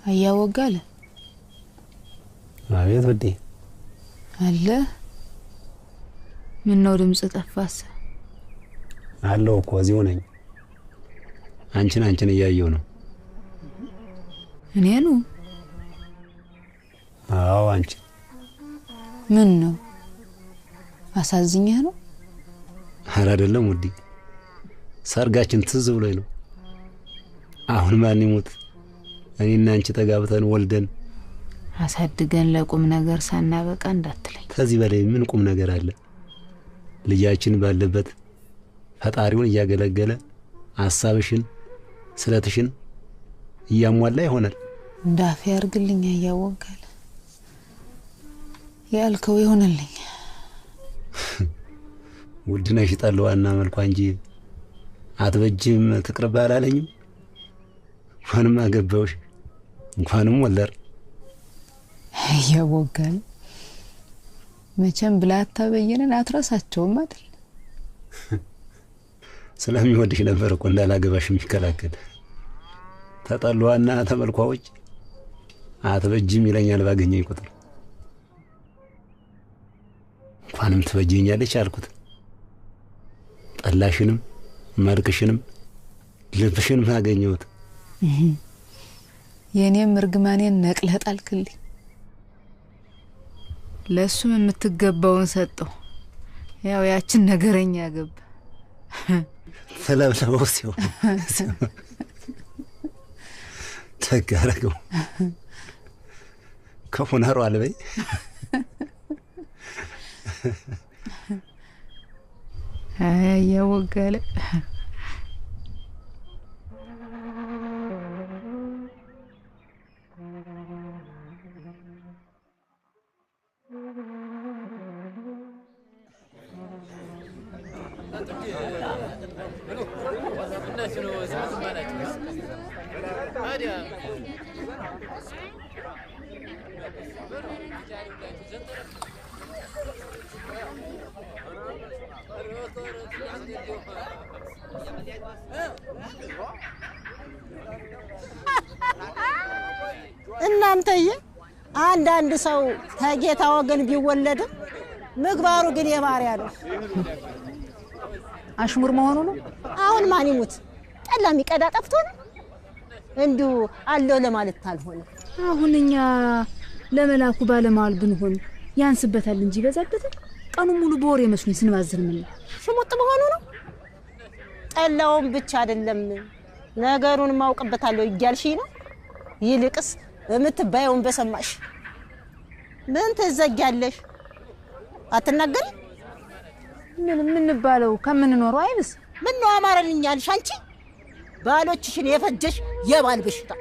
አያወጋለ አቤት ወዴ አለ ምን ነው ድምጽ ጠፋስ አለው እኮ እዚሁ ነኝ አንቺን እያየው ነው እኔ ነው አዎ አንቺ ምን ነው አሳዝኛ ነው አረ አይደለም ወዴ ሰርጋችን ትዝ ብሎኝ ነው አሁን ማን ይሞት እኔና አንቺ ተጋብተን ወልደን አሳድገን ለቁም ነገር ሳናበቃ እንዳትለኝ ከዚህ በላይ ምን ቁም ነገር አለ ልጃችን ባለበት ፈጣሪውን ያገለገለ ሐሳብሽን ስለትሽን ያሟላ ይሆናል እንዳፍ ያርግልኝ ያያወጋለ ያልከው ይሆነልኝ ውድነሽ ጠለዋና መልኳ እንጂ አትበጅም ትቅርብ አላለኝም እንኳንም አገባውሽ እንኳንም ወለር ያወጋለ መቼም ብላታ በየነን አትረሳቸውም አይደል ስለሚወድሽ ነበር እኮ እንዳላገባሽ የሚከላከል ተጠለዋና ተመልኳዎች አትበጅም ይለኛል ባገኘኝ ቁጥር እንኳንም ትበጅኛለች አልኩት ጠላሽንም መልክሽንም ልብሽንም አገኘሁት የኔም እርግማኔን ነቅለህ ጣልክልኝ ለሱም የምትገባውን ሰጠው ያው ያችን ነገረኛ ገብ ተለብለበው ሲሆን ተጋረገው ከሆነሩ አልበይ ያወጋለ እናንተዬ አንድ ሰው ተጌታ ወገን ቢወለድም ምግባሩ ግን የባሪያ ነው አሽሙር መሆኑ ነው አሁን ማን ይሙት ጠላ ሚቀዳ ጠፍቶ ነው እንዱ አለው ለማለት ታልሆነ አሁንኛ ለመላኩ ባለማል ብንሆን ያንስበታል እንጂ በዛበታል ቀኑ ሙሉ በወሬ መስሎኝ ስንባዝር ምን ሽሙጥ መሆኑ ነው ጠላውን ብቻ አይደለም ነገሩን ማውቀበታለሁ ይያልሽ ነው ይልቅስ እምትባየውን በሰማሽ ምን ተዘጋያለሽ አትናገሪ ምን ባለው ከመንኖር አይብስ ምን ነው አማረልኛልሽ አንቺ ባሎችሽን የፈጀሽ የባል በሽታ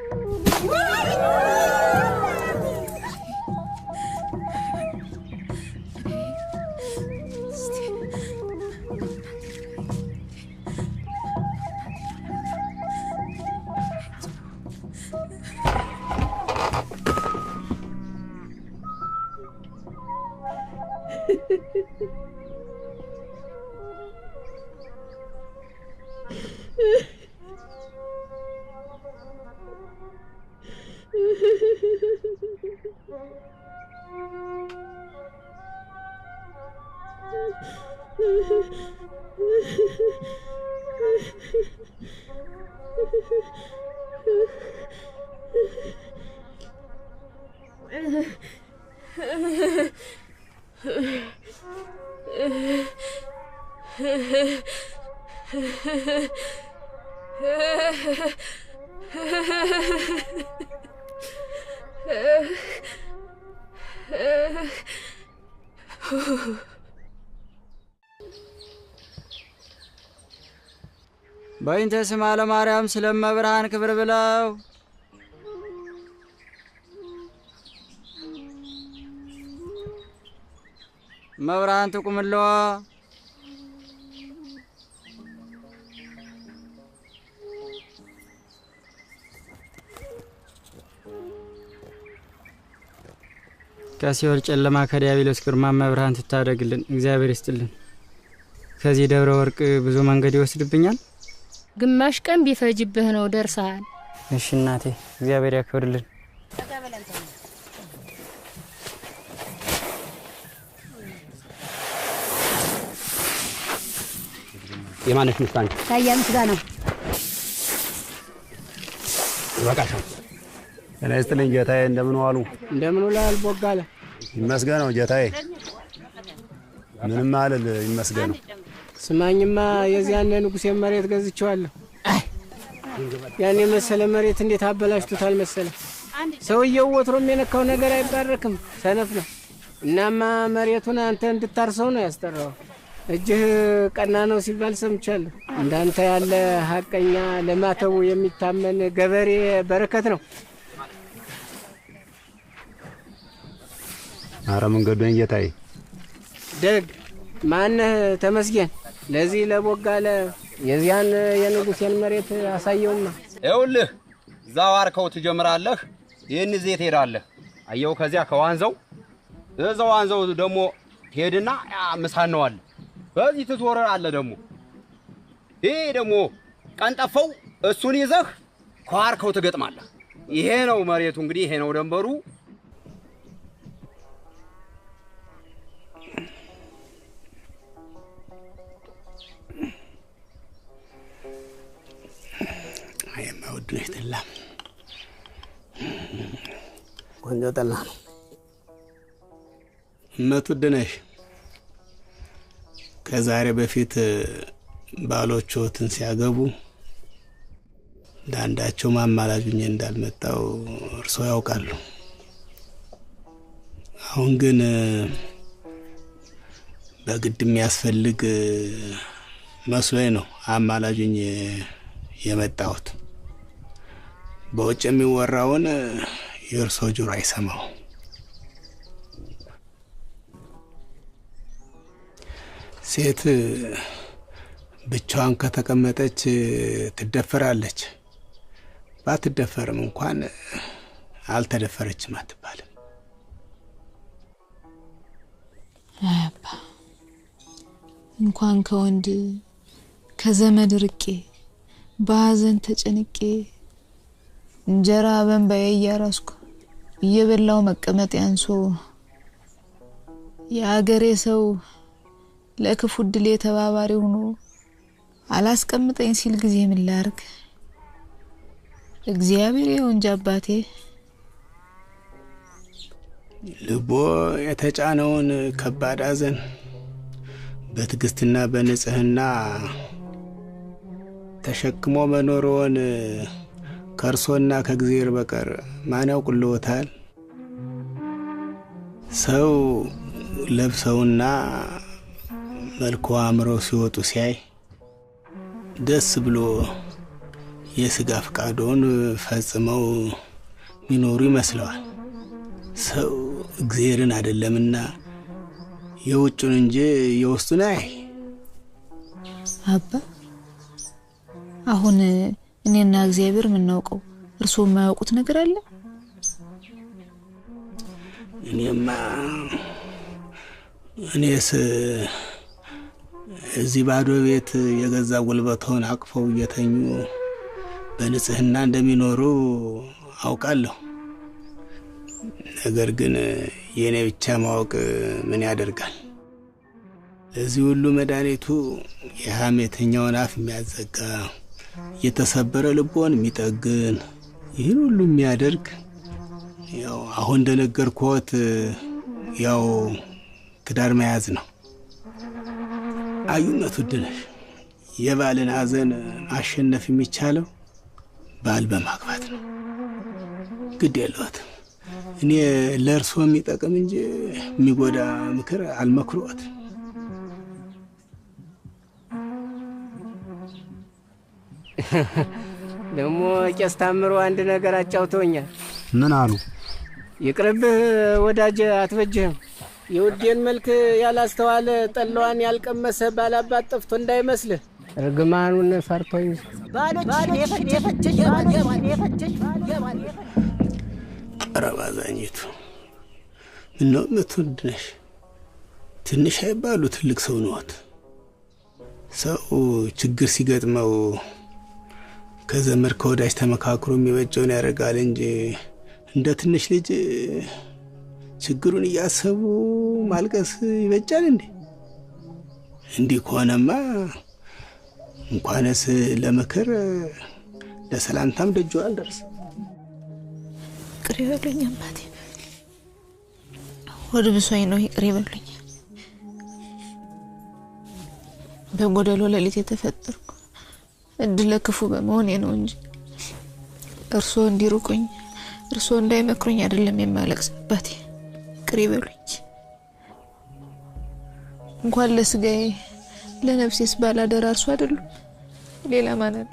በእንተ ስማ ለማርያም ስለመብርሃን ክብር ብለው መብርሃን ትቁምለዋ ከሲኦል ጨለማ ከዲያብሎስ ግርማ መብርሃን ትታደግልን እግዚአብሔር ይስጥልን ከዚህ ደብረ ወርቅ ብዙ መንገድ ይወስድብኛል ግማሽ ቀን ቢፈጅብህ ነው ደርሰሃል እሺ እናቴ እግዚአብሔር ያክብርልን የማነሽ ምስታን ታያም ስጋ ነው ይበቃሻል። እኔ ስትልኝ ጌታዬ እንደምን ዋሉ? እንደምን ውለሃል ቦጋለ? ይመስገነው ጌታዬ። ምንም አልል ይመስገነው። ስማኝማ የዚያን ንጉሴ መሬት ገዝቼዋለሁ። ያን የመሰለ መሬት እንዴት አበላሽቶታል መሰለ። ሰውየው ወትሮም የነካው ነገር አይባረክም፣ ሰነፍ ነው። እናማ መሬቱን አንተ እንድታርሰው ነው ያስጠራው። እጅህ ቀና ነው ሲባል ሰምቻለሁ። እንዳንተ ያለ ሀቀኛ ለማተቡ የሚታመን ገበሬ በረከት ነው። አረ መንገዱን ጌታዬ። ደግ ማነህ ተመስገን። ለዚህ ለቦጋለ የዚያን የንጉሴን መሬት አሳየውማ። ይኸውልህ እዛው አርከው ትጀምራለህ፣ ይህን ይዘህ ትሄዳለህ። አየው ከዚያ ከዋንዘው እዛው ዋንዘው ደግሞ ሄድና ምሳነዋል። በዚህ ትዞራለህ ደግሞ ይሄ ደግሞ ቀንጠፈው እሱን ይዘህ ከዋርከው ትገጥማለህ። ይሄ ነው መሬቱ እንግዲህ ይሄ ነው ደንበሩ። አይማውዱ ይተላ ቆንጆ ጠላ ነው። መቱድነሽ ከዛሬ በፊት ባሎቹትን ሲያገቡ ዳንዳቸው ማማላጁኝ እንዳልመጣው እርሶ ያውቃሉ። አሁን ግን በግድ የሚያስፈልግ መስሎኝ ነው አማላጁኝ የመጣሁት። በውጭ የሚወራውን የእርሶ ጆሮ አይሰማው። ሴት ብቻዋን ከተቀመጠች ትደፈራለች። ባትደፈርም እንኳን አልተደፈረችም አትባልም። አባ እንኳን ከወንድ ከዘመድ ርቄ ባዘን ተጨንቄ እንጀራ በእንባዬ እያራስኩ እየበላው መቀመጥ ያንሶ የአገሬ ሰው ለክፉ ድል የተባባሪ ሆኖ አላስቀምጠኝ ሲል ጊዜ ምን ላርግ? እግዚአብሔር ይሁንጂ አባቴ። ልቦ የተጫነውን ከባድ ሐዘን በትዕግስትና በንጽህና ተሸክሞ መኖሩን ከርሶና ከእግዚአብሔር በቀር ማን ያውቅልዎታል? ሰው ለብሰውና መልኩ አምረው ሲወጡ ሲያይ ደስ ብሎ የሥጋ ፍቃዶን ፈጽመው ሚኖሩ ይመስለዋል። ሰው እግዚአብሔርን አይደለምና የውጭን እንጂ የውስጡን አይ። አባ አሁን እኔና እግዚአብሔር ምን ናውቀው እርሶ የማያውቁት ነገር አለ? እኔስ እዚህ ባዶ ቤት የገዛ ጉልበቶን አቅፈው እየተኙ በንጽህና እንደሚኖሩ አውቃለሁ። ነገር ግን የኔ ብቻ ማወቅ ምን ያደርጋል? ለዚህ ሁሉ መድኃኒቱ የሐሜተኛውን አፍ የሚያዘጋ የተሰበረ ልቦን የሚጠግን ይህን ሁሉ የሚያደርግ ያው አሁን እንደነገርኩት ያው ትዳር መያዝ ነው። አዩነቱ ድነሽ የባልን ሐዘን ማሸነፍ የሚቻለው ባል በማግባት ነው። ግድ የለዎትም። እኔ ለእርሶ የሚጠቅም እንጂ የሚጎዳ ምክር አልመክሮት። ደግሞ ቄስ ታምሮ አንድ ነገር አጫውተውኛል። ምን አሉ? ይቅርብህ ወዳጅ አትበጅህም። የውዴን መልክ ያላስተዋለ ጠላዋን ያልቀመሰ ባላባት ጠፍቶ እንዳይመስልህ እርግማኑን ፈርቶኝ ባሎች የፈጀች ረባዛኝቱ ምነው ምትወድነሽ? ትንሽ አይባሉ ትልቅ ሰው ነዎት። ሰው ችግር ሲገጥመው ከዘመድ ከወዳጅ ተመካክሮ የሚበጀውን ያደርጋል እንጂ እንደ ትንሽ ልጅ ችግሩን እያሰቡ ማልቀስ ይበጃል እንዴ? እንዲህ ከሆነማ እንኳንስ ለምክር ለሰላምታም ደጁ አልደርስ። ይቅር ይበሉኝ አባቴ፣ ወደ ብሶኝ ነው። ይቅር ይበሉኝ። በጎደሎ ለሊት የተፈጠርኩ እድለ ክፉ በመሆኔ ነው እንጂ እርሶ እንዲሩቁኝ እርሶ እንዳይመክሩኝ አይደለም የማለቅስ አባቴ። ይቅር ይበሉኝ። እንኳን ለስጋዬ ለነፍሴስ ባላደራ እርሶ አይደሉም፣ ሌላ ማን አለ?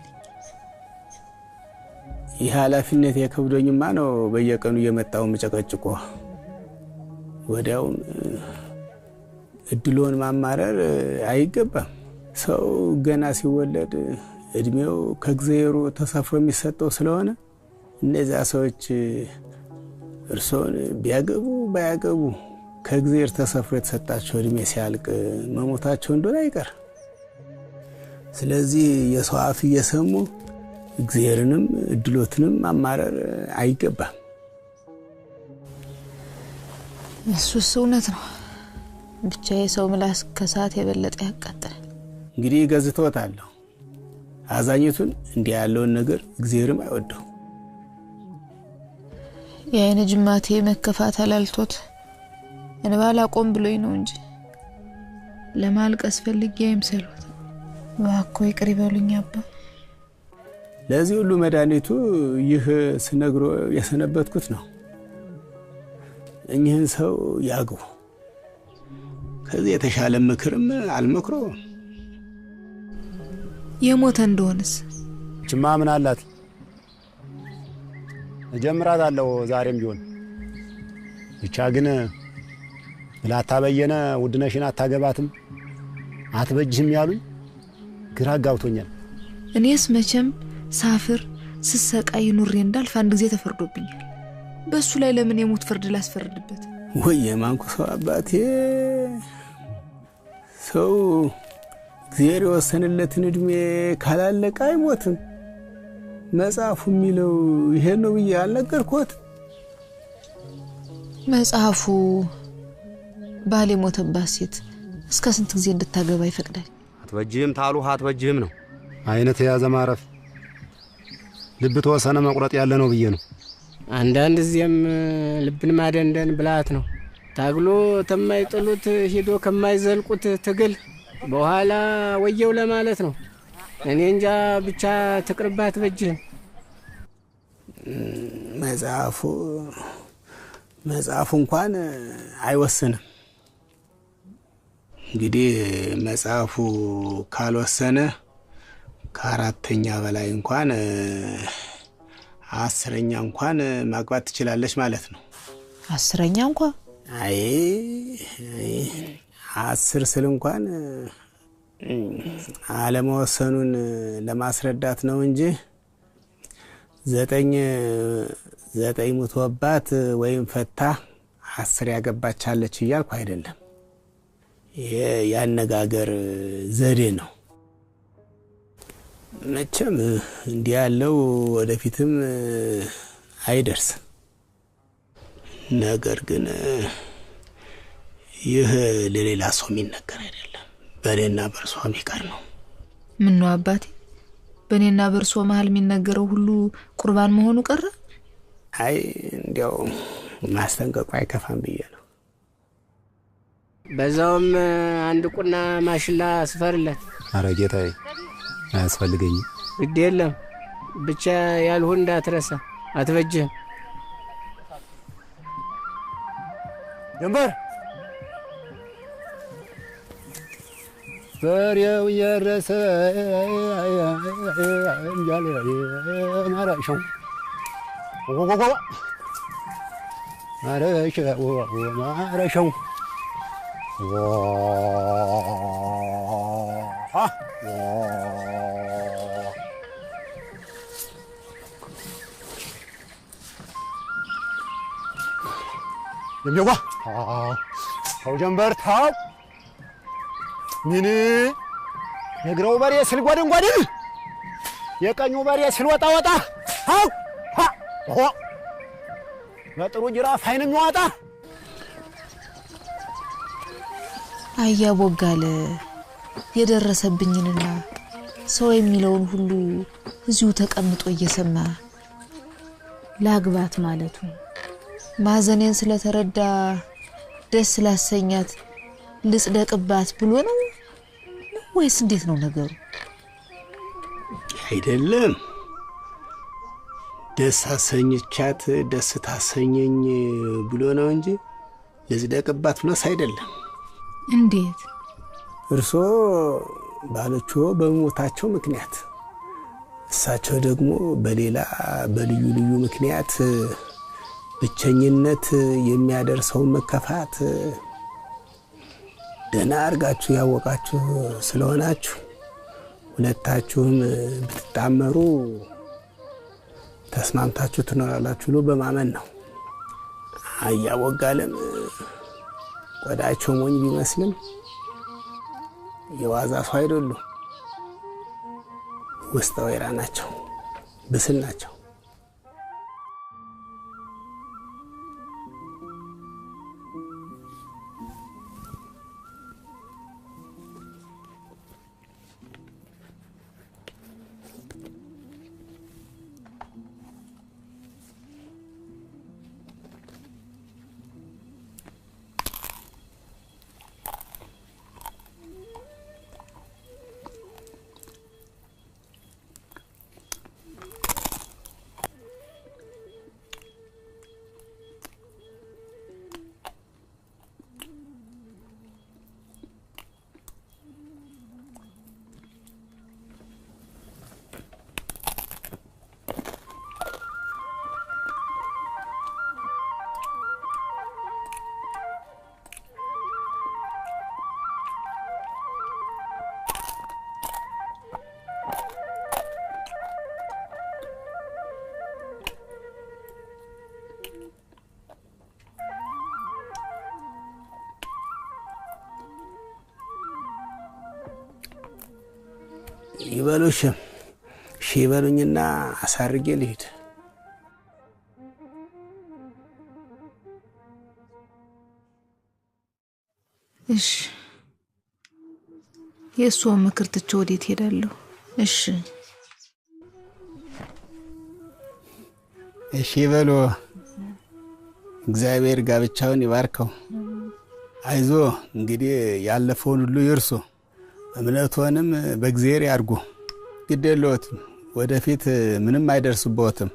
ይህ ኃላፊነት የከብዶኝማ ነው በየቀኑ እየመጣው መጨቀጭቆ ወዲያውም እድሎን ማማረር አይገባም። ሰው ገና ሲወለድ እድሜው ከእግዚአብሔር ተሰፍሮ የሚሰጠው ስለሆነ እነዛ ሰዎች እርሶን ቢያገቡ ባያገቡ ከእግዚአብሔር ተሰፍሮ የተሰጣቸው እድሜ ሲያልቅ መሞታቸው እንደሆነ አይቀር። ስለዚህ የሰው አፍ እየሰሙ እግዚአብሔርንም እድሎትንም ማማረር አይገባም። እሱስ እውነት ነው። ብቻ የሰው ምላስ ከሰዓት የበለጠ ያቃጥላል። እንግዲህ ገዝቶታለሁ። አዛኝቱን እንዲህ ያለውን ነገር እግዚአብሔርም አይወደው። የአይነ ጅማቴ መከፋት አላልቶት እንባላ ቆም ብሎኝ ነው እንጂ ለማልቀስ ፈልጌ አይምሰሉት። እባክዎ ይቅር ይበሉኝ አባ። ለዚህ ሁሉ መድኃኒቱ ይህ ስነግሮ የሰነበትኩት ነው። እኚህን ሰው ያግቡ። ከዚህ የተሻለ ምክርም አልመክሮ። የሞተ እንደሆነስ ችማ ምን አላት? እጀምራታለሁ ዛሬም ቢሆን። ብቻ ግን ብላታ በየነ ውድነሽን አታገባትም አትበጅም ያሉኝ ግራ ጋብቶኛል። እኔስ መቼም ሳፍር ስሰቃይ ኑሬ እንዳልፍ አንድ ጊዜ ተፈርዶብኛል። በሱ ላይ ለምን የሞት ፍርድ ላስፈርድበት? ወይ ማንኩ ሰው አባቴ፣ ሰው እግዚአብሔር የወሰነለትን እድሜ ካላለቀ አይሞትም። መጽሐፉ የሚለው ይሄ ነው ብዬ አልነገርኩት? መጽሐፉ ባል የሞተባት ሴት እስከ ስንት ጊዜ እንድታገባ ይፈቅዳል? አትበጅህም ታሉ አትበጅህም ነው። አይነት የያዘ ማረፍ ልብ ተወሰነ መቁረጥ ያለ ነው ብዬ ነው። አንዳንድ ጊዜም ልብን ማደንደን ብላት ነው። ታግሎ ተማይጥሉት ሄዶ ከማይዘልቁት ትግል በኋላ ወየው ለማለት ነው። እኔ እንጃ ብቻ ትቅርባት በጅህም። መጽሐፉ እንኳን አይወስንም። እንግዲህ መጽሐፉ ካልወሰነ ከአራተኛ በላይ እንኳን አስረኛ እንኳን ማግባት ትችላለች ማለት ነው። አስረኛ እንኳን አይ 10 ስል እንኳን አለመወሰኑን ለማስረዳት ነው እንጂ 9 ሙቶባት ወይም ፈታ 10 ያገባቻለች እያልኩ አይደለም። ይሄ ያነጋገር ዘዴ ነው። መቼም እንዲህ ያለው ወደፊትም አይደርስም። ነገር ግን ይህ ለሌላ ሰው የሚነገር አይደለም፣ በእኔና በርሶ የሚቀር ነው። ምን ነው አባቴ? በእኔና በርሶ መሃል የሚነገረው ሁሉ ቁርባን መሆኑ ቀረ? አይ እንዲያው ማስጠንቀቁ አይከፋም ብዬ ነው። በዛውም አንድ ቁና ማሽላ አስፈርለት። አረ ጌታዬ አያስፈልገኝም። ግድ የለም ብቻ ያልሆን እንዳትረሳ። አትበጅህም። ጀንበር በሬው የረሰ እንጃለ ማራሽው ወወወ ማራሽው የሚዋ ታው ጀንበር ታው ምን የግራው በሬ ስልጓድንጓድ የቀኙ በሬ ስልወጣ ወጣ ታው በጥሩ ጅራፍ አይን የሚዋጣ አያቦጋለ የደረሰብኝንና ሰው የሚለውን ሁሉ እዚሁ ተቀምጦ እየሰማ ላግባት ማለቱ ማዘኔን ስለተረዳ ደስ ላሰኛት ልጽደቅባት ብሎ ነው ወይስ እንዴት ነው ነገሩ? አይደለም ደስ አሰኝቻት ደስ ታሰኘኝ ብሎ ነው እንጂ ልጽደቅባት ብሎስ አይደለም። እንዴት? እርሶ ባሎቹ በሞታቸው ምክንያት እሳቸው ደግሞ በሌላ በልዩ ልዩ ምክንያት ብቸኝነት የሚያደርሰው መከፋት ደህና አርጋችሁ ያወቃችሁ ስለሆናችሁ ሁለታችሁም ብትጣመሩ ተስማምታችሁ ትኖራላችሁ ብሎ በማመን ነው። አያቦጋለም ቆዳቸው ሞኝ ቢመስልም የዋዛ ሰው አይደሉም። ውስጠ ወይራ ናቸው፣ ብስል ናቸው። ይበሉሽም ሺበሉኝና አሳርጌ ልሂድ። እሺ የእሱን ምክር ትቼ ወዴት ሄዳለሁ? እሺ እሺ በሉ። እግዚአብሔር ጋብቻውን ይባርከው። አይዞ እንግዲህ ያለፈውን ሁሉ ይርሱ። እምነቱንም በእግዚአብሔር ያርጉ። ግዴለዎትም ወደፊት ምንም አይደርስቦትም።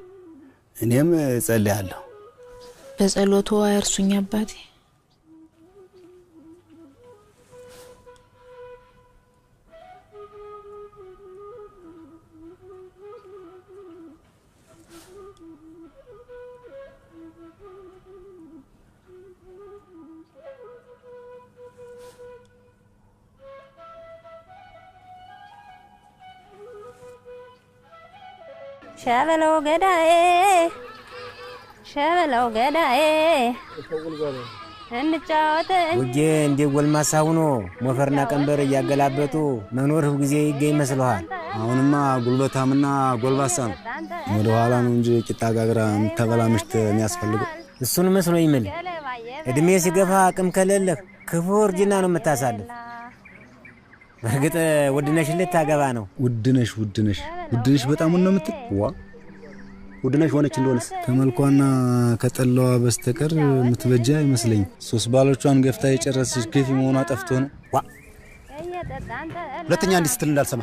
እኔም ጸልያለሁ። በጸሎቱ አይርሱኝ አባቴ። ሸበለው ገዳዬ እንጫወት ውጄ እንደ ጎልማሳ ሆኖ ሞፈርና ቀንበር እያገላበጡ መኖር ሁልጊዜ ይገኝ መስሎሃል? አሁንማ ጉልበታምና ጎልባሳ ነው። ወደ ኋላ ነው እንጂ ቂጣ ጋግራ የምትበላ ምሽት የሚያስፈልገው። እሱን መስሎኝ ምን እድሜ ሲገፋ አቅም ከሌለህ ክፉ እርጅና ነው የምታሳልፍ። በእርግጥ ውድነሽ ልታገባ ነው። ውድነሽ በጣም ነው የምትል ዋ ውድነሽ ሆነች እንደሆነስ ከመልኳና ከጠላዋ በስተቀር የምትበጃ አይመስለኝ። ሶስት ባሎቿን ገፍታ የጨረሰች ገፊ መሆኗ ጠፍቶ ነው። ዋ ሁለተኛ እንዲህ ስትል እንዳልሰማ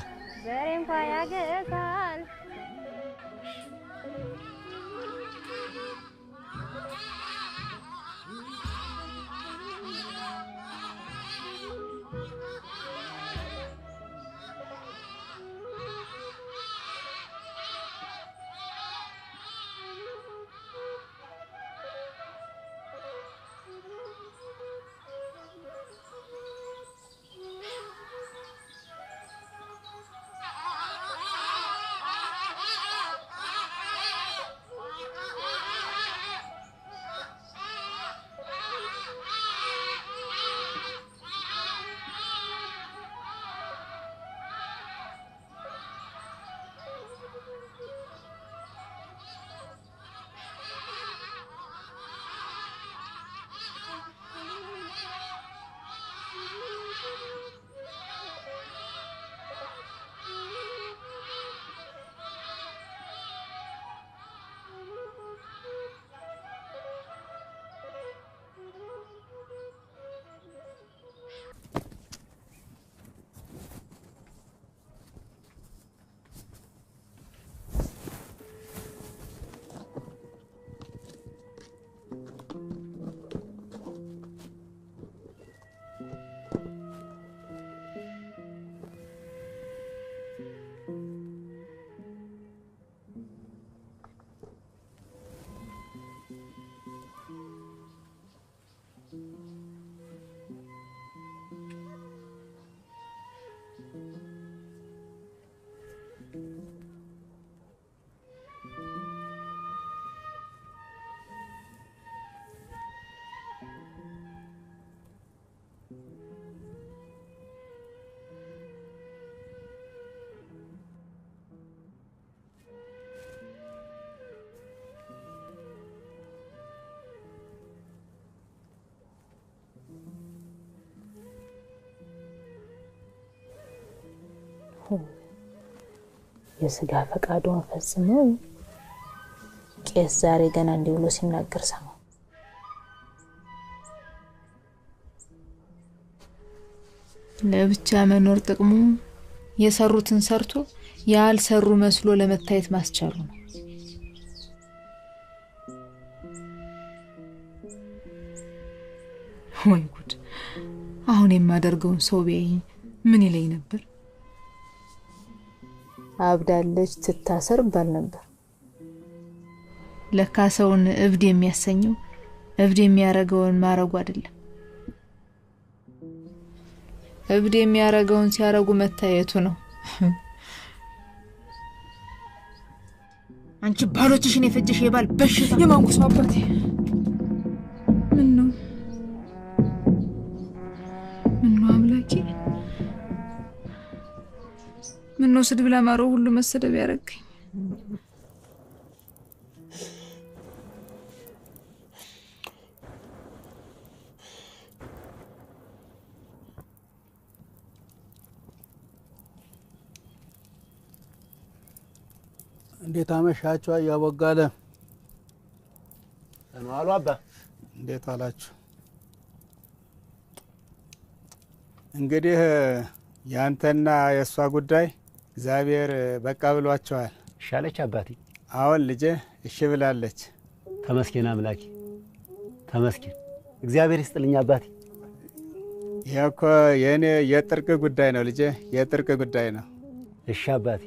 የስጋ ፈቃዱን ፈጽመው ቄስ ዛሬ ገና እንዲህ ብሎ ሲናገር ሰማሁ። ለብቻ መኖር ጥቅሙ የሰሩትን ሰርቶ ያልሰሩ መስሎ ለመታየት ማስቻሉ ነው። ወይ ጉድ! አሁን የማደርገውን ሰው ቢያየኝ ምን ይለኝ ነበር? አብዳለች ትታሰር ባል ነበር። ለካ ሰውን እብድ የሚያሰኘው እብድ የሚያረገውን ማረጉ አይደለም፣ እብድ የሚያረገውን ሲያረጉ መታየቱ ነው። አንቺ ባሎችሽን የፈጀሽ የባል በሽታ የማንኩስ አባቴ ምን ነው አምላኬ? ምን ነው ስድብ ለማረው ሁሉ መሰደብ ያረገኝ? እንዴት አመሻችሁ? አያቦጋለ ተናሉ አባ እንዴት አላችሁ? እንግዲህ ያንተና የሷ ጉዳይ እግዚአብሔር በቃ ብሏቸዋል። ሻለች አባቴ? አሁን ልጄ እሺ ብላለች። ተመስገን አምላኬ ተመስገን። እግዚአብሔር ይስጥልኝ አባቴ። ይሄኮ የኔ የጥርቅ ጉዳይ ነው ልጄ፣ የጥርቅ ጉዳይ ነው። እሺ አባቴ።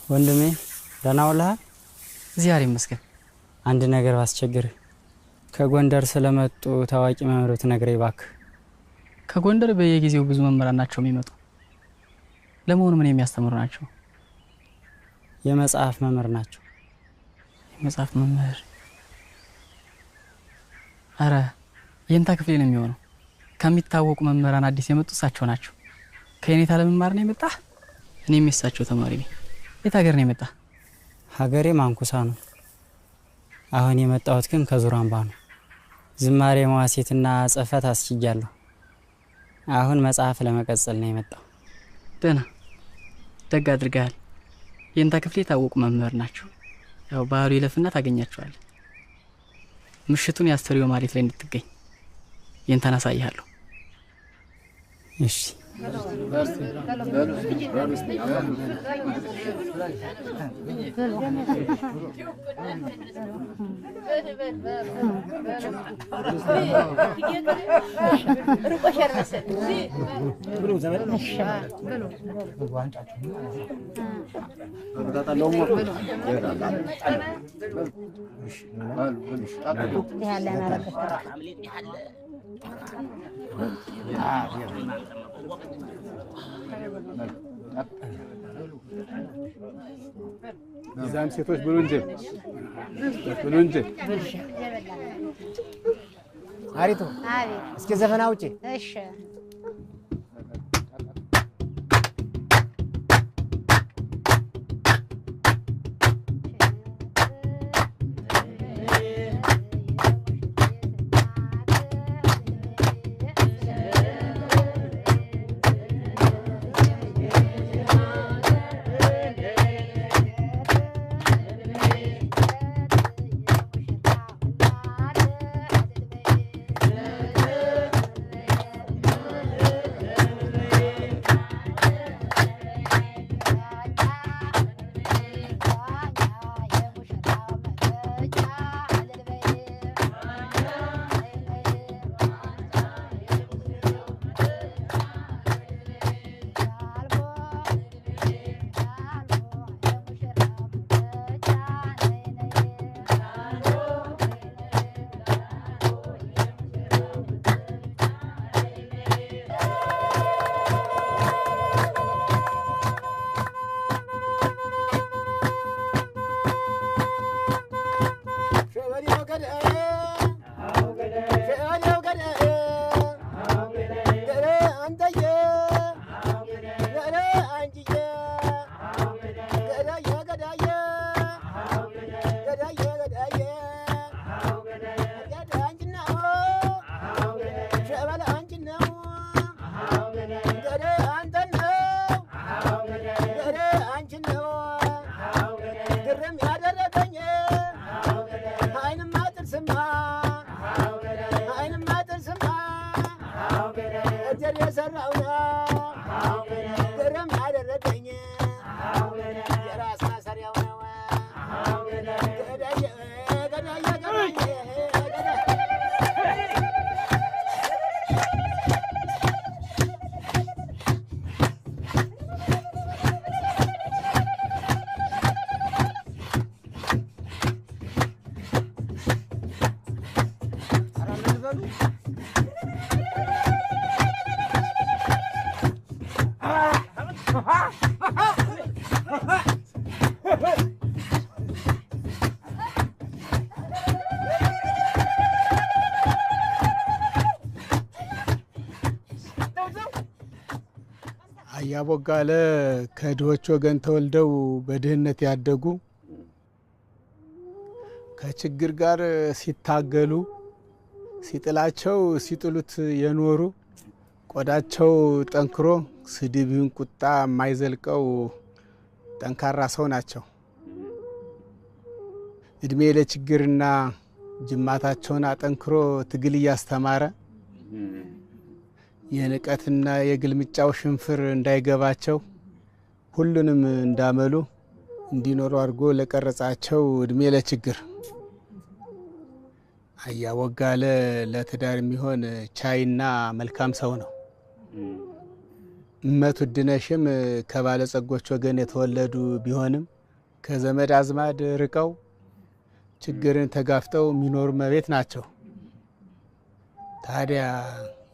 ወንድሜ ደህና ዋልሃል? እግዚአብሔር ይመስገን። አንድ ነገር ባስቸግር፣ ከጎንደር ስለመጡ ታዋቂ መምህሮች ነግረኝ እባክህ። ከጎንደር በየጊዜው ብዙ መምህራን ናቸው የሚመጡ። ለመሆኑ ምን የሚያስተምሩ ናቸው? የመጽሐፍ መምህር ናቸው። የመጽሐፍ መምህር? አረ የእንታ ክፍሌ ነው የሚሆነው። ከሚታወቁ መምህራን አዲስ የመጡ እሳቸው ናቸው። ከየኔታ ለመማር ነው የመጣ? እኔም የእሳቸው ተማሪ ነኝ። የት ሀገር ነው የመጣ? ሀገሬ ማንኩሳ ነው። አሁን የመጣሁት ግን ከዙራምባ ነው። ዝማሬ መዋሴትና ጽፈት አስችያለሁ። አሁን መጽሐፍ ለመቀጸል ነው የመጣው። ደህና ደግ አድርገሃል። የእንታ ክፍሌ የታወቁ መምህር ናቸው። ያው ባህሉ ይለፍና ታገኛቸዋለህ። ምሽቱን የአስተሪዮ ማሌት ላይ እንድትገኝ የእንታን አሳይሃለሁ። እሺ እዛም ሴቶች ብሉ እንጂ አሪቱ እስኪ ዘፈን አውጪ። እሺ ሸበላ አንቺ ነው ገደ አንተ ነው ገደ አንቺ ነው ግርም ያደረገኝ አይንማ ጥርስማ አይንማ ጥርስማ እጀር የሰራው ነው ግርም ያደረገኝ የራስ ማሰሪያው ነው ገዳየ ገዳየ ገዳየ አያቦጋለ ከድሆች ወገን ተወልደው በድህነት ያደጉ ከችግር ጋር ሲታገሉ ሲጥላቸው ሲጥሉት የኖሩ ቆዳቸው ጠንክሮ ስድብን ቁጣ የማይዘልቀው ጠንካራ ሰው ናቸው። እድሜ ለችግርና ጅማታቸውን አጠንክሮ ትግል እያስተማረ የንቀትና የግልምጫው ሽንፍር እንዳይገባቸው ሁሉንም እንዳመሉ እንዲኖሩ አድርጎ ለቀረጻቸው እድሜ ለችግር አያቦጋለ ለትዳር የሚሆን ቻይና መልካም ሰው ነው። እመት ውድነሽም ከባለጸጎች ወገን የተወለዱ ቢሆንም ከዘመድ አዝማድ ርቀው ችግርን ተጋፍተው የሚኖሩ መቤት ናቸው። ታዲያ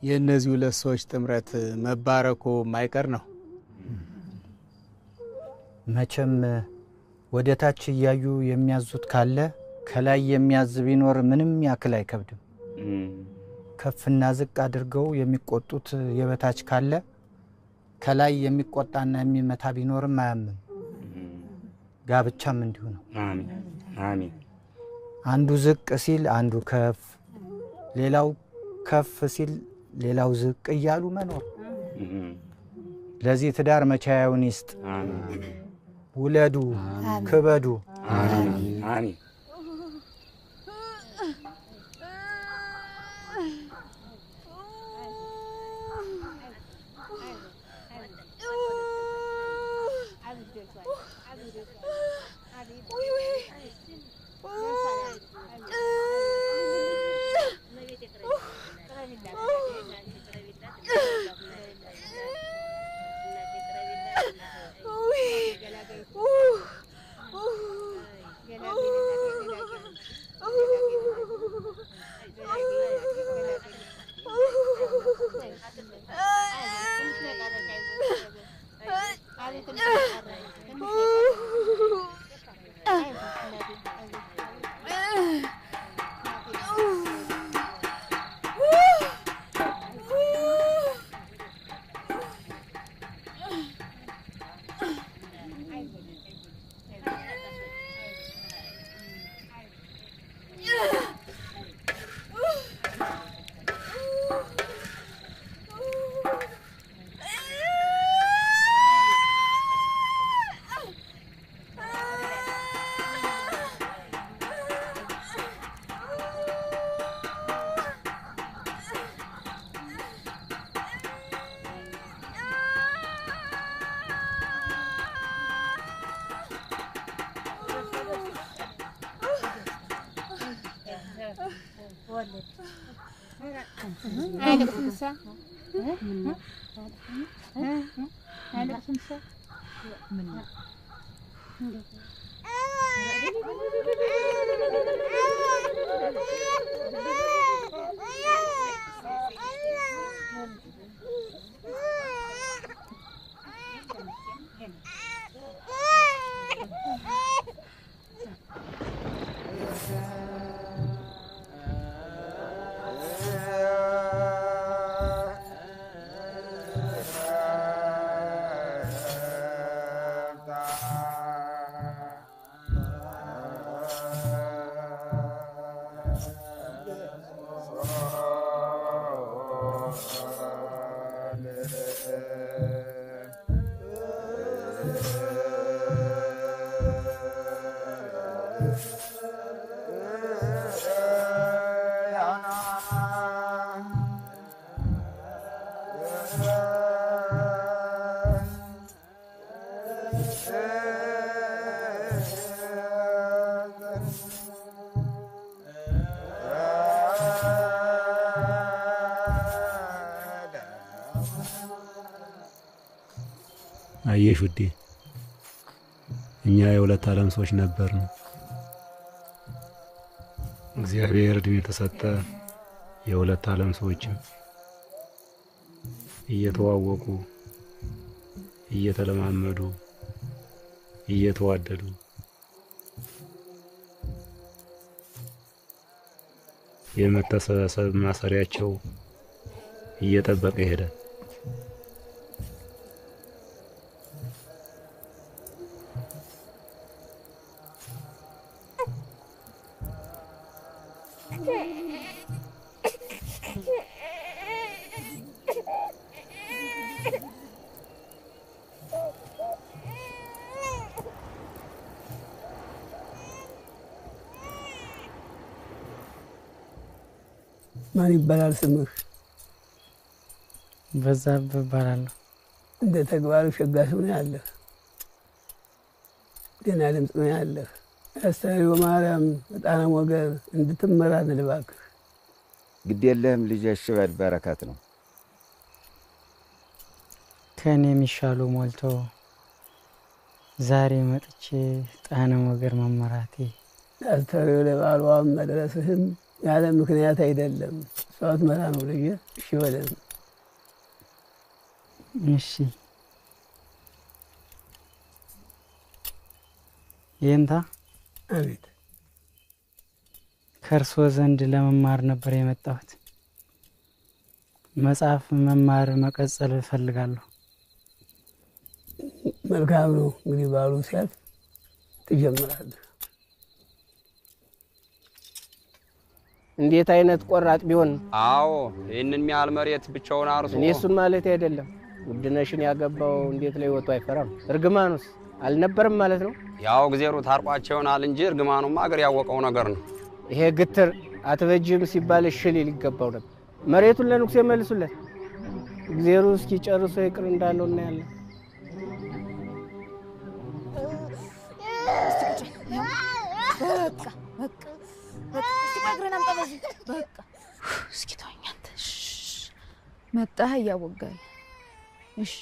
የእነዚህ ሁለት ሰዎች ጥምረት መባረኩ ማይቀር ነው። መቼም ወደ ታች እያዩ የሚያዙት ካለ ከላይ የሚያዝ ቢኖር ምንም ያክል አይከብድም። ከፍና ዝቅ አድርገው የሚቆጡት የበታች ካለ ከላይ የሚቆጣና የሚመታ ቢኖርም አያምም። ጋብቻም እንዲሁ ነው። አሜን አሜን። አንዱ ዝቅ ሲል አንዱ ከፍ፣ ሌላው ከፍ ሲል ሌላው ዝቅ እያሉ መኖር። ለዚህ ትዳር መቻያውን ይስጥ። ውለዱ፣ ክበዱ። አሜን አሜን። አየሽ ውዴ እኛ የሁለት ዓለም ሰዎች ነበርን። እግዚአብሔር እድሜ ተሰጠ የሁለት ዓለም ሰዎች እየተዋወቁ እየተለማመዱ እየተዋደዱ የመተሳሰብ ማሰሪያቸው እየጠበቀ ይሄዳል። ማን ይባላል ስምህ? በዛብህ እባላለሁ። እንደ ተግባሩ ሸጋ ሰው ነው ያለህ። ደህና ድምፅ ነው ያለህ። አስተርእዮ ማርያም ዕጣነ ሞገር እንድትመራን እባክህ። ግድ የለህም ልጄ፣ እሺ በል በረከት ነው። ከእኔ የሚሻሉ ሞልቶ ዛሬ መጥቼ ዕጣነ ሞገር መመራቴ አስተርእዮ ለባሏ መድረስህም ያለ ምክንያት አይደለም። ሰዋት መራ ነው ልጄ። እሺ በለን። እሺ የንታ አቤት። ከእርሶ ዘንድ ለመማር ነበር የመጣሁት። መጽሐፍ መማር መቀጠል እፈልጋለሁ። መልካም ነው። እንግዲህ ባሉ ሲያልፍ ትጀምራለህ። እንዴት አይነት ቆራጥ ቢሆን! አዎ ይህንን የሚያህል መሬት ብቻውን አርሶ። እኔ እሱን ማለት አይደለም። ውድነሽን ያገባው እንዴት ላይ ወጡ አይፈራም። እርግማኑስ አልነበረም ማለት ነው። ያው እግዚአብሔር ታርቋቸው ይሆናል እንጂ እርግማኑማ አገር ያወቀው ነገር ነው። ይሄ ግትር አትበጅም ሲባል እሺ ሊል ይገባው ነበር። መሬቱን ለንጉሴ መልሱለት። እግዚአብሔር እስኪ ጨርሶ ይቅር እንዳለው እናያለን። በቃ በቃ እስቲ እግረን አምጣ በዚህ በቃ እስኪ ተወኝ አንተ። መጣህ እያወጋኝ። እሺ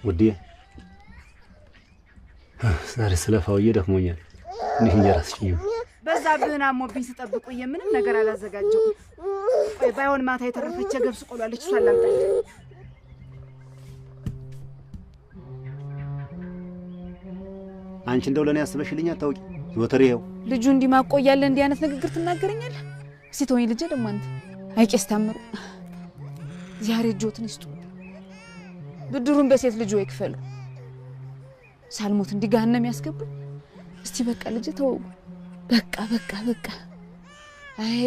ውዴ ዛሬ ስለፋውዬ ደክሞኛል። እንዴት እንጀራ ስጭኝ። በዛብህን አሞብኝ ስጠብቁኝ ምንም ነገር አላዘጋጀሁም። ቆይ ባይሆን ማታ የተረፈች ገብስ ቆሎ አለች፣ እሷን ላምጣልህ። አንቺ እንደው ለኔ ያስበሽልኝ አታውቂ። ዘወትር ይኸው ልጁ እንዲማቆያለ እንዲህ አይነት ንግግር ትናገረኛለህ? እስቲ ተወኝ ልጄ። ደግሞ አንተ አይቄስ ታምሩ ዛሬ እጆትን ይስጡ። ብድሩን በሴት ልጅ ወይ ክፈሉ። ሳልሞት እንዲህ ገሃነም ያስገቡ። እስቲ በቃ ልጄ ተው። በቃ በቃ በቃ። አይ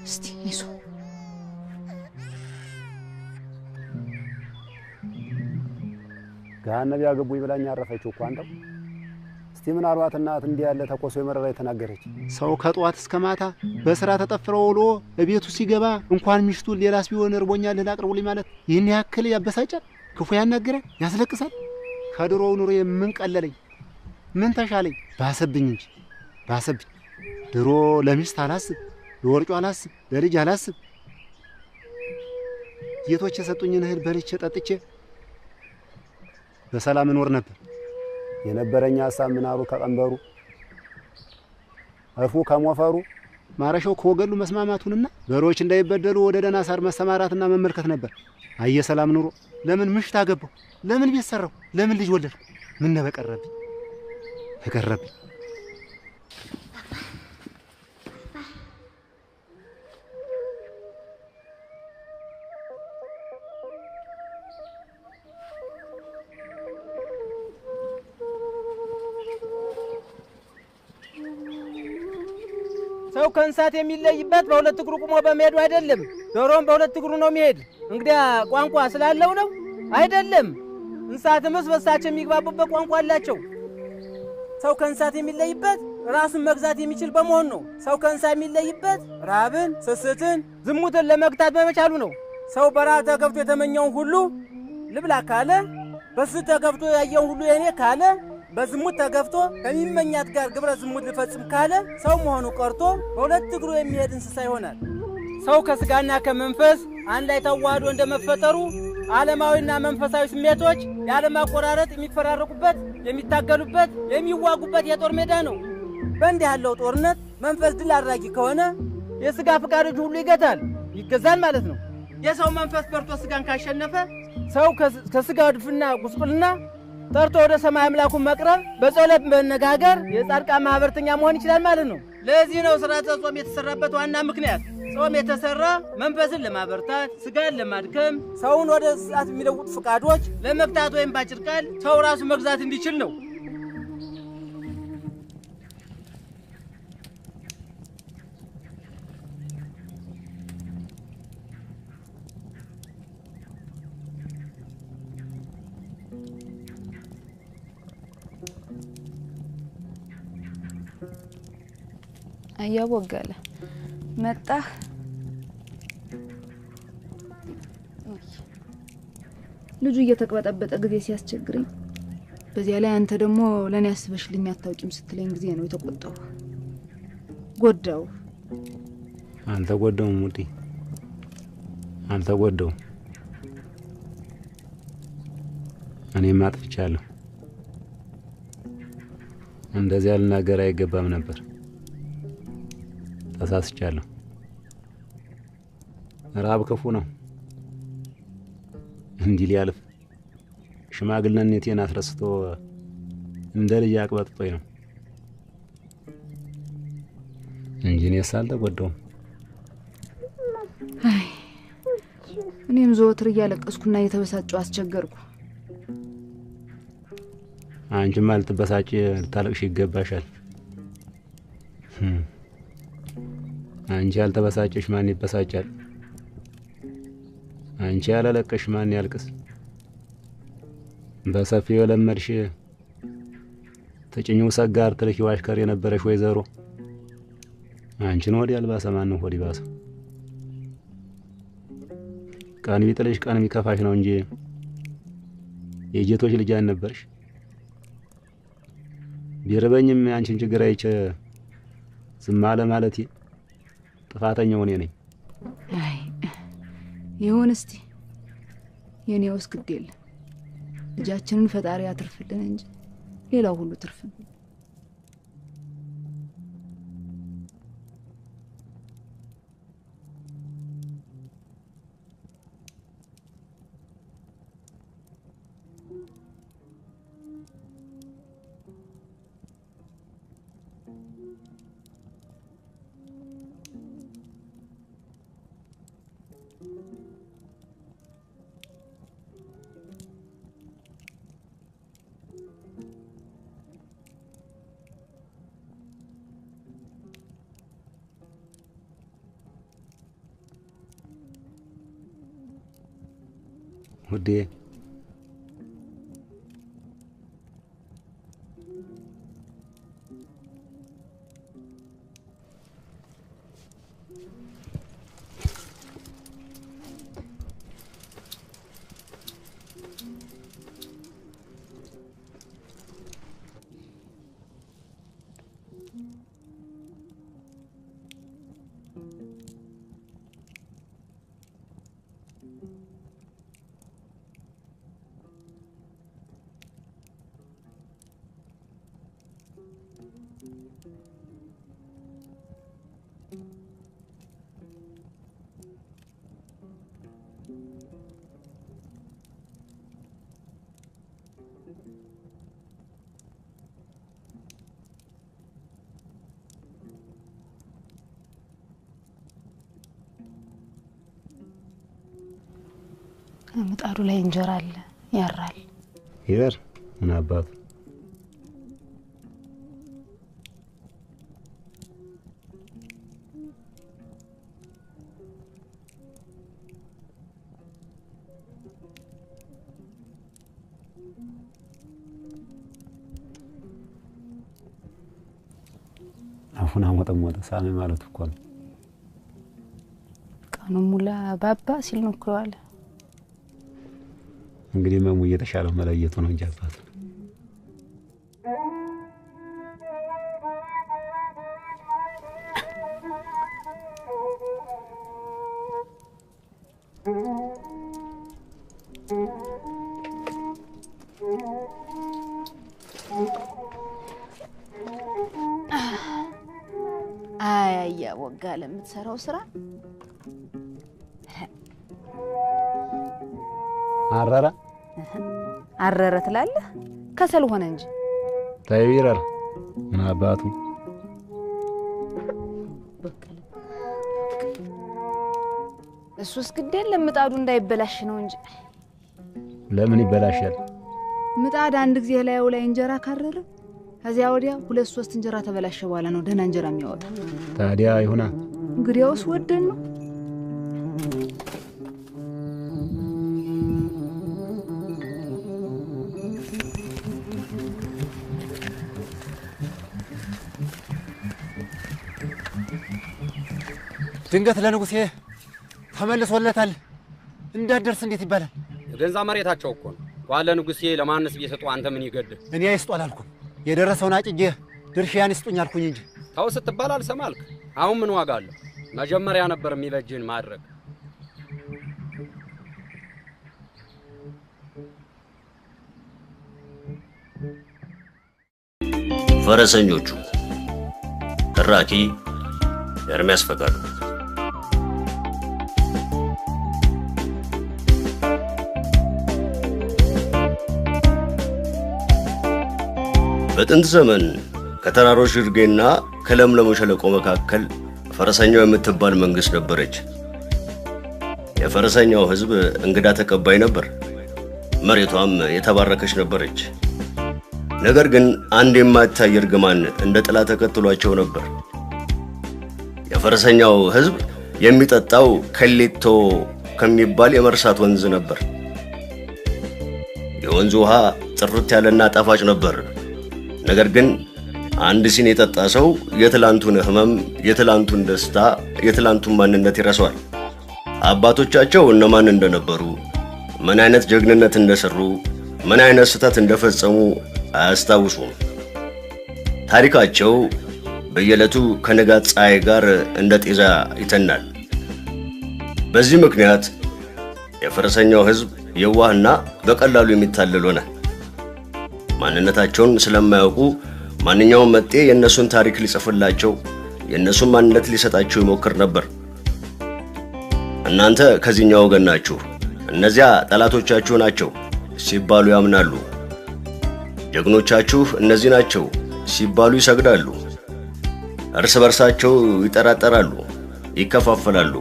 እስቲ አይዞ ገሃነም ያገቡኝ ብላኝ አረፈችው እኮ አንተው። እስቲ ምን አሏት እናት እንዲህ ያለ ተቆሶ የመረራ የተናገረች። ሰው ከጧት እስከ ማታ በስራ ተጠፍሮ ውሎ እቤቱ ሲገባ እንኳን ሚስቱን ሌላስ ቢሆን እርቦኛል ላቅርቡልኝ ማለት ይህን ያክል ያበሳጫል፣ ክፉ ያናገራል፣ ያስለቅሳል። ከድሮው ኑሮ ምን ቀለለኝ ምን ተሻለኝ? ባሰብኝ እንጂ ባሰብኝ። ድሮ ለሚስት አላስብ፣ ለወርጩ አላስብ፣ ለልጅ አላስብ። ጌቶች የሰጡኝን እህል በልቼ ጠጥቼ በሰላም እኖር ነበር። የነበረኝ ሀሳብ ምን አሉ ከቀንበሩ እርፉ ከሞፈሩ ማረሻው ከወገሉ መስማማቱንና በሮች እንዳይበደሉ ወደ ደህና ሳር መሰማራትና መመልከት ነበር። አየ ሰላም ኑሮ ለምን ምሽት አገባው? ለምን ቤት ሰራው? ለምን ልጅ ወለድኩ? ምን ነበቀረብኝ ተቀረብኝ። ሰው ከእንስሳት የሚለይበት በሁለት እግሩ ቆሞ በመሄዱ አይደለም። ዶሮም በሁለት እግሩ ነው የሚሄድ። እንግዲያ ቋንቋ ስላለው ነው አይደለም። እንስሳትም በሳቸው የሚግባቡበት ቋንቋ አላቸው። ሰው ከእንስሳት የሚለይበት ራሱን መግዛት የሚችል በመሆን ነው። ሰው ከእንስሳ የሚለይበት ራብን፣ ስስትን፣ ዝሙትን ለመግታት በመቻሉ ነው። ሰው በረሃብ ተገብቶ የተመኘውን ሁሉ ልብላ ካለ፣ በስስት ተገብቶ ያየውን ሁሉ የኔ ካለ፣ በዝሙት ተገብቶ ከሚመኛት ጋር ግብረ ዝሙት ሊፈጽም ካለ ሰው መሆኑ ቀርቶ በሁለት እግሩ የሚሄድ እንስሳ ይሆናል። ሰው ከስጋና ከመንፈስ አንድ ላይ ተዋህዶ እንደመፈጠሩ ዓለማዊና መንፈሳዊ ስሜቶች ያለማቆራረጥ የሚፈራረቁበት፣ የሚታገሉበት፣ የሚዋጉበት የጦር ሜዳ ነው። በእንዲህ ያለው ጦርነት መንፈስ ድል አድራጊ ከሆነ የስጋ ፍቃዶች ሁሉ ይገዛል ማለት ነው። የሰው መንፈስ በርቶ ስጋን ካሸነፈ ሰው ከስጋው ድፍና ጉስቁልና ጠርቶ ወደ ሰማይ አምላኩን መቅረብ፣ በጸሎት መነጋገር፣ የጻድቃን ማህበርተኛ መሆን ይችላል ማለት ነው። ለዚህ ነው ሥርዓተ ጾም የተሰራበት ዋና ምክንያት። ጾም የተሰራ መንፈስን ለማበርታት፣ ስጋን ለማድከም፣ ሰውን ወደ ስርዓት የሚለውጡ ፍቃዶች ለመግታት ወይም ባጭር ቃል ሰው ራሱ መግዛት እንዲችል ነው። አያወጋለ መጣህ። ልጁ እየተቀበጠበጠ ጊዜ ሲያስቸግረኝ፣ በዚያ ላይ አንተ ደግሞ ለኔ አስበሽልኝ አታውቂም ስትለኝ ጊዜ ነው የተቆጣው። ጎዳው። አንተ ጎዳው ሙዲ፣ አንተ ጎዳው። እኔም አጥፍቻለሁ። እንደዚያ ልናገር አይገባም ነበር። ተሳስቻለሁ። ራብ ክፉ ነው። እንዲህ ሊያልፍ ሽማግሌነቴን አስረስቶ እንደ ልጅ አቅበጥጦኝ ነው እንጂ እኔስ አልተጎዳሁም። አይ እኔም ዘወትር እያለቀስኩና እየተበሳጨሁ አስቸገርኩ። አንቺም አልተበሳጭ ልታለቅሽ ይገባሻል። አንቺ ያልተበሳጨሽ ማን ይበሳጫል? አንቺ ያላለቀሽ ማን ያልቅስ? በሰፊው የለመድሽ ተጭኙ ሰጋር ትልኪው አሽከር የነበረሽ ወይዘሮ አንቺን ወዲያ አልባሰ ማን ነው ሆዲ ባሰ? ቀን ቢጥልሽ ቀን ቢከፋሽ ነው እንጂ የጌቶች ልጅ አልነበርሽ። ቢርበኝም አንቺን ችግር አይቼ ዝም አለ ማለቴ ጥፋተኛው እኔ ነኝ። አይ ይሁን እስቲ የኔውስ ግድ የለም። ልጃችንን ፈጣሪ አትርፍልን እንጂ ሌላው ሁሉ ትርፍ ነው። ውዴ ምጣዱ ላይ እንጀራ አለ ያራል። ይበር ምን አባቱ አሁን አሞጠሞጠ ሳሚ ማለት እኮ ነው። ቀኑ ሙላ ባባ ሲል ነው እኮ ያለ። እንግዲህ መሙ እየተሻለው መለየቱ ነው እንጂ አባቱ አያ ወጋ ለምትሰራው ስራ አረረ ትላለህ። ከሰል ሆነ እንጂ ታይቢራር ምን አባቱ እሱስ ግዴን ለምጣዱ እንዳይበላሽ ነው እንጂ ለምን ይበላሻል? ምጣድ አንድ ጊዜ ላይ እንጀራ ካረረ ከዚያ ወዲያ 2-3 እንጀራ ተበላሸ በኋላ ነው ደህና እንጀራ የሚያወጣ። ታዲያ ይሁና እንግዲያውስ ወደን ነው። ድንገት ለንጉሴ ተመልሶለታል እንዳደርስ እንዴት ይባላል? የገንዛ መሬታቸው እኮ ነው። ዋለ ንጉሴ ለማንስ ቢሰጡ አንተ ምን ይገድ? እኔ አይስጡ አላልኩም። የደረሰውን አጭጄ ድርሻዬን ይስጡኝ አልኩኝ እንጂ ታው ስትባል አልሰማልክ። አሁን ምን ዋጋ አለው? መጀመሪያ ነበር የሚበጅን ማድረግ። ፈረሰኞቹ ተራኪ ኤርሚያስ ፈቃዱ። በጥንት ዘመን ከተራሮች ግርጌና ከለምለሙ ሸለቆ መካከል ፈረሰኛው የምትባል መንግስት ነበረች። የፈረሰኛው ህዝብ እንግዳ ተቀባይ ነበር። መሬቷም የተባረከች ነበረች። ነገር ግን አንድ የማይታይ እርግማን እንደ ጥላ ተከትሏቸው ነበር። የፈረሰኛው ህዝብ የሚጠጣው ከሌቶ ከሚባል የመርሳት ወንዝ ነበር። የወንዙ ውሃ ጥርት ያለና ጣፋጭ ነበር። ነገር ግን አንድ ሲኒ የጠጣ ሰው የትላንቱን ህመም፣ የትላንቱን ደስታ፣ የትላንቱን ማንነት ይረሳዋል። አባቶቻቸው እነማን እንደነበሩ፣ ምን አይነት ጀግንነት እንደሰሩ፣ ምን አይነት ስህተት እንደፈጸሙ አያስታውሱም። ታሪካቸው በየዕለቱ ከንጋት ፀሐይ ጋር እንደ ጤዛ ይተናል። በዚህ ምክንያት የፈረሰኛው ህዝብ የዋህና በቀላሉ የሚታለል ሆነ። ማንነታቸውን ስለማያውቁ ማንኛውም መጤ የነሱን ታሪክ ሊጽፍላቸው፣ የነሱን ማንነት ሊሰጣቸው ይሞክር ነበር። እናንተ ከዚህኛው ወገን ናችሁ፣ እነዚያ ጠላቶቻችሁ ናቸው ሲባሉ ያምናሉ። ጀግኖቻችሁ እነዚህ ናቸው ሲባሉ ይሰግዳሉ። እርስ በርሳቸው ይጠራጠራሉ፣ ይከፋፈላሉ።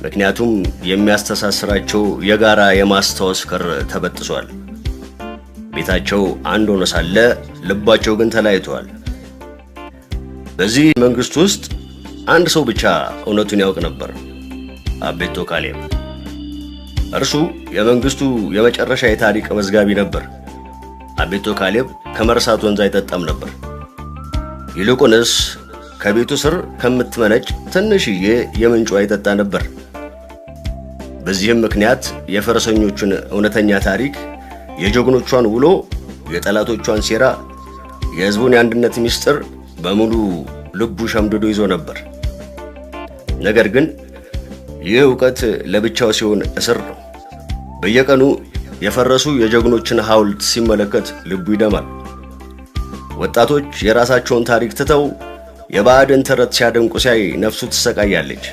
ምክንያቱም የሚያስተሳስራቸው የጋራ የማስታወስ ክር ተበጥሷል። ቤታቸው አንድ ሆኖ ሳለ ልባቸው ግን ተለያይቷል። በዚህ መንግስት ውስጥ አንድ ሰው ብቻ እውነቱን ያውቅ ነበር፣ አቤቶ ካሌብ። እርሱ የመንግስቱ የመጨረሻ የታሪክ መዝጋቢ ነበር። አቤቶ ካሌብ ከመርሳት ወንዝ አይጠጣም ነበር። ይልቁንስ ከቤቱ ስር ከምትመነጭ ትንሽዬ የምንጭ ውሃ ይጠጣ ነበር። በዚህም ምክንያት የፈረሰኞቹን እውነተኛ ታሪክ፣ የጀግኖቿን ውሎ፣ የጠላቶቿን ሴራ፣ የህዝቡን የአንድነት ሚስጥር በሙሉ ልቡ ሸምድዶ ይዞ ነበር። ነገር ግን ይህ ዕውቀት ለብቻው ሲሆን እስር ነው። በየቀኑ የፈረሱ የጀግኖችን ሐውልት ሲመለከት ልቡ ይደማል። ወጣቶች የራሳቸውን ታሪክ ትተው የባዕድን ተረት ሲያደንቁ ሲያይ ነፍሱ ትሰቃያለች።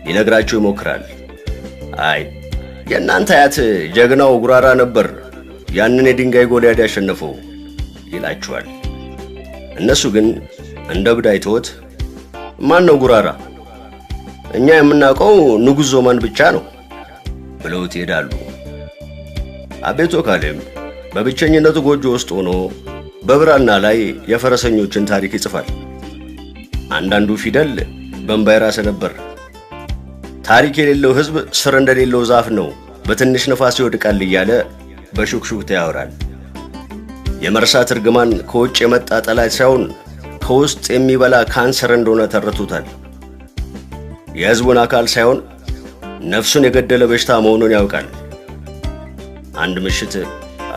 ሊነግራቸው ይሞክራል። አይ የእናንተ አያት ጀግናው ጉራራ ነበር ያንን የድንጋይ ጎልያድ ያሸነፈው ይላቸዋል። እነሱ ግን እንደ እብድ አይተውት ማን ነው ጉራራ? እኛ የምናውቀው ንጉሥ ዞማን ብቻ ነው ብለውት ይሄዳሉ። አቤቶ ካሌብ በብቸኝነቱ ጎጆ ውስጥ ሆኖ በብራና ላይ የፈረሰኞችን ታሪክ ይጽፋል። አንዳንዱ ፊደል በእንባ የራሰ ነበር። ታሪክ የሌለው ህዝብ ስር እንደሌለው ዛፍ ነው፣ በትንሽ ነፋስ ይወድቃል እያለ በሹክሹክታ ያወራል። የመርሳት እርግማን ከውጭ የመጣ ጠላት ሳይሆን ከውስጥ የሚበላ ካንሰር እንደሆነ ተረቱታል። የሕዝቡን አካል ሳይሆን ነፍሱን የገደለ በሽታ መሆኑን ያውቃል። አንድ ምሽት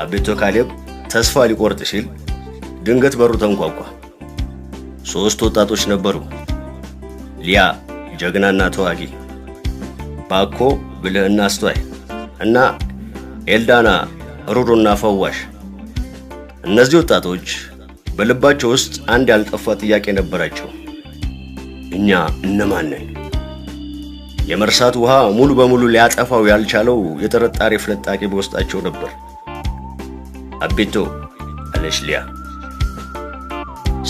አቤቶ ካሌብ ተስፋ ሊቆርጥ ሲል ድንገት በሩ ተንኳኳ። 3 ወጣቶች ነበሩ። ሊያ ጀግናና ተዋጊ፣ ባኮ ብልህና አስተዋይ እና ኤልዳና ሩሩና ፈዋሽ። እነዚህ ወጣቶች በልባቸው ውስጥ አንድ ያልጠፋ ጥያቄ ነበራቸው። እኛ እነማን ነን? የመርሳት ውሃ ሙሉ በሙሉ ሊያጠፋው ያልቻለው የጥርጣሬ ፍለጣቂ በውስጣቸው ነበር። አቤቶ አለች ሊያ።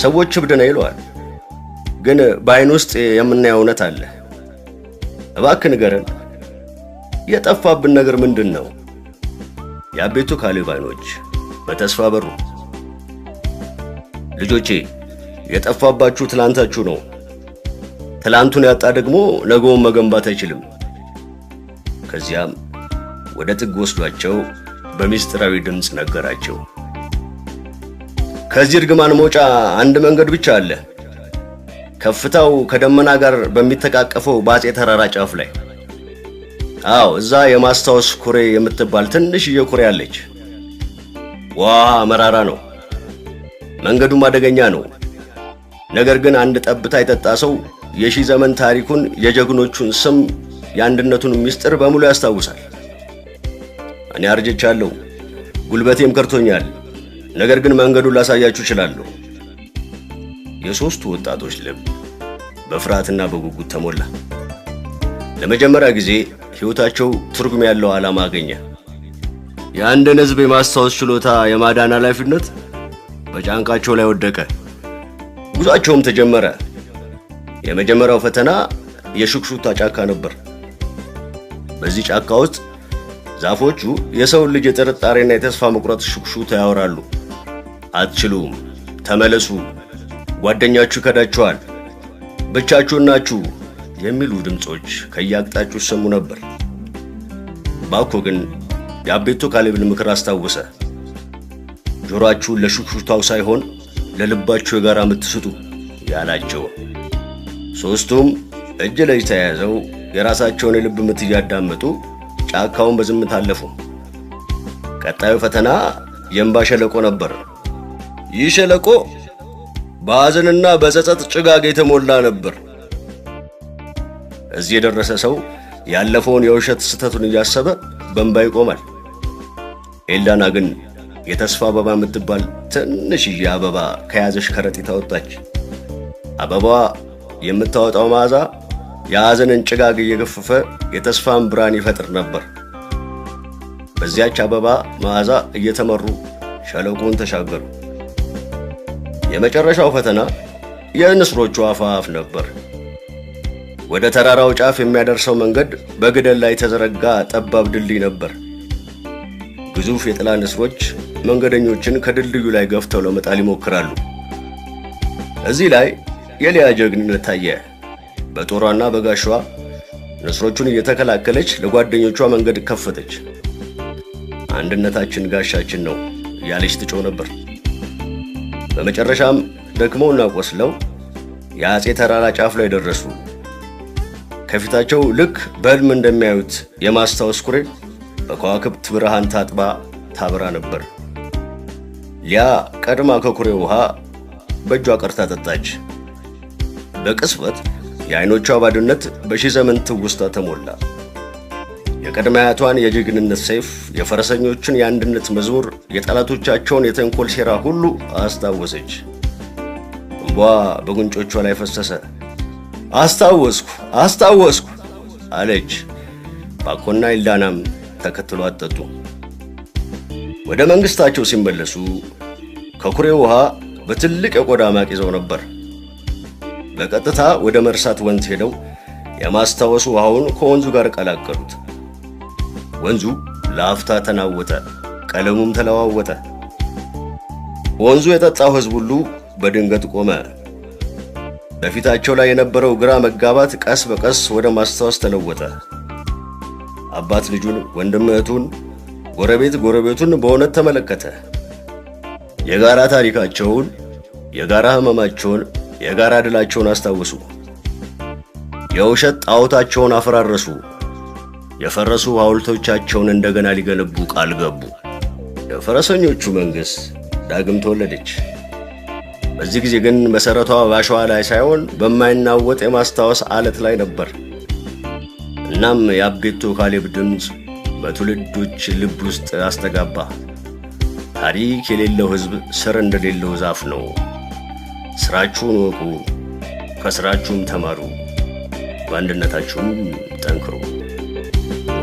ሰዎች እብድ ነው ይለዋል፣ ግን በአይን ውስጥ የምናየው እውነት አለ። እባክህ ንገረን፣ የጠፋብን ነገር ምንድን ነው? የአቤቶ ካሌብ አይኖች በተስፋ በሩ። ልጆቼ፣ የጠፋባችሁ ትላንታችሁ ነው። ትላንቱን ያጣ ደግሞ ነገውን መገንባት አይችልም። ከዚያም ወደ ጥግ ወስዷቸው በሚስጥራዊ ድምፅ ነገራቸው። ከዚህ እርግማን መውጫ አንድ መንገድ ብቻ አለ። ከፍታው ከደመና ጋር በሚተቃቀፈው ባጼ ተራራ ጫፍ ላይ። አዎ፣ እዛ የማስታወስ ኩሬ የምትባል ትንሽዬ ኩሬ አለች። ዋው መራራ ነው፣ መንገዱም አደገኛ ነው። ነገር ግን አንድ ጠብታ የጠጣ ሰው የሺህ ዘመን ታሪኩን፣ የጀግኖቹን ስም፣ የአንድነቱን ምስጢር በሙሉ ያስታውሳል። እኔ አርጅቻለሁ፣ ጉልበቴም ከርቶኛል። ነገር ግን መንገዱን ላሳያችሁ እችላለሁ። የሶስቱ ወጣቶች ልብ በፍርሃትና በጉጉት ተሞላ። ለመጀመሪያ ጊዜ ሕይወታቸው ትርጉም ያለው ዓላማ አገኘ። የአንድን ሕዝብ የማስታወስ ችሎታ የማዳን ኃላፊነት በጫንቃቸው ላይ ወደቀ። ጉዟቸውም ተጀመረ። የመጀመሪያው ፈተና የሹክሹክታ ጫካ ነበር። በዚህ ጫካ ውስጥ ዛፎቹ የሰውን ልጅ የጥርጣሬና የተስፋ መቁረጥ ሹክሹክታ ያወራሉ። አትችሉም፣ ተመለሱ፣ ጓደኛችሁ ከዳችኋል፣ ብቻችሁን ናችሁ የሚሉ ድምጾች ከየአቅጣጫው ሰሙ ነበር። ባኮ ግን የአቤቶ ካሌብን ምክር አስታወሰ። ጆሮአችሁን ለሹክሹክታው ሳይሆን ለልባችሁ የጋራ ምትስጡ ያላቸው። ሶስቱም እጅ ለእጅ ተያይዘው የራሳቸውን የልብ ምት እያዳመጡ ጫካውን በዝምታ አለፉ። ቀጣዩ ፈተና የእንባ ሸለቆ ነበር። ይህ ሸለቆ በሐዘንና በጸጸት ጭጋግ የተሞላ ነበር። እዚህ የደረሰ ሰው ያለፈውን የውሸት ስህተቱን እያሰበ በእንባ ይቆማል። ኤልዳና ግን የተስፋ አበባ የምትባል ትንሽዬ አበባ ከያዘሽ ከረጢት አወጣች። አበባዋ የምታወጣው መዓዛ የሐዘንን ጭጋግ እየገፈፈ የተስፋን ብርሃን ይፈጥር ነበር። በዚያች አበባ መዓዛ እየተመሩ ሸለቆውን ተሻገሩ። የመጨረሻው ፈተና የንስሮቹ አፋፍ ነበር። ወደ ተራራው ጫፍ የሚያደርሰው መንገድ በገደል ላይ የተዘረጋ ጠባብ ድልድይ ነበር። ግዙፍ የጥላ ንስሮች መንገደኞችን ከድልድዩ ላይ ገፍተው ለመጣል ይሞክራሉ። እዚህ ላይ የሊያ ጀግንነት ታየ። በጦሯና በጋሻዋ ንስሮቹን እየተከላከለች ለጓደኞቿ መንገድ ከፈተች። አንድነታችን ጋሻችን ነው ያለች ትጮህ ነበር። በመጨረሻም ደክመውና ቆስለው የአጼ ተራራ ጫፍ ላይ ደረሱ። ከፊታቸው ልክ በሕልም እንደሚያዩት የማስታወስ ኩሬ በከዋክብት ብርሃን ታጥባ ታበራ ነበር። ሊያ ቀድማ ከኩሬው ውሃ በእጇ ቀርታ ጠጣች። በቅጽበት የዓይኖቿ ባዶነት በሺህ ዘመን ትውስታ ተሞላ። የቀድመ አያቷን የጀግንነት ሰይፍ፣ የፈረሰኞችን የአንድነት መዝሙር፣ የጠላቶቻቸውን የተንኮል ሴራ ሁሉ አስታወሰች። እንቧ በጉንጮቿ ላይ ፈሰሰ። አስታወስኩ አለች። ባኮና ኤልዳናም ተከትሎ አጠጡ። ወደ መንግስታቸው ሲመለሱ ከኩሬው ውሃ በትልቅ የቆዳ ማቅ ይዘው ነበር። በቀጥታ ወደ መርሳት ወንዝ ሄደው የማስታወሱ ውሃውን ከወንዙ ጋር ቀላቀሉት። ወንዙ ለአፍታ ተናወጠ፣ ቀለሙም ተለዋወጠ። ወንዙ የጠጣው ሕዝብ ሁሉ በድንገት ቆመ። በፊታቸው ላይ የነበረው ግራ መጋባት ቀስ በቀስ ወደ ማስታወስ ተለወጠ። አባት ልጁን፣ ወንድም እህቱን፣ ጎረቤት ጎረቤቱን በእውነት ተመለከተ። የጋራ ታሪካቸውን፣ የጋራ ህመማቸውን፣ የጋራ ድላቸውን አስታወሱ። የውሸት ጣዖታቸውን አፈራረሱ። የፈረሱ ሐውልቶቻቸውን እንደገና ሊገነቡ ቃል ገቡ። የፈረሰኞቹ መንግስት ዳግም ተወለደች። በዚህ ጊዜ ግን መሰረቷ ባሸዋ ላይ ሳይሆን በማይናወጥ የማስታወስ አለት ላይ ነበር። እናም የአቤቶ ካሌብ ድምፅ በትውልዶች ልብ ውስጥ አስተጋባ። ታሪክ የሌለው ህዝብ ስር እንደሌለው ዛፍ ነው። ስራችሁን ወቁ፣ ከስራችሁም ተማሩ፣ በአንድነታችሁም ጠንክሩ።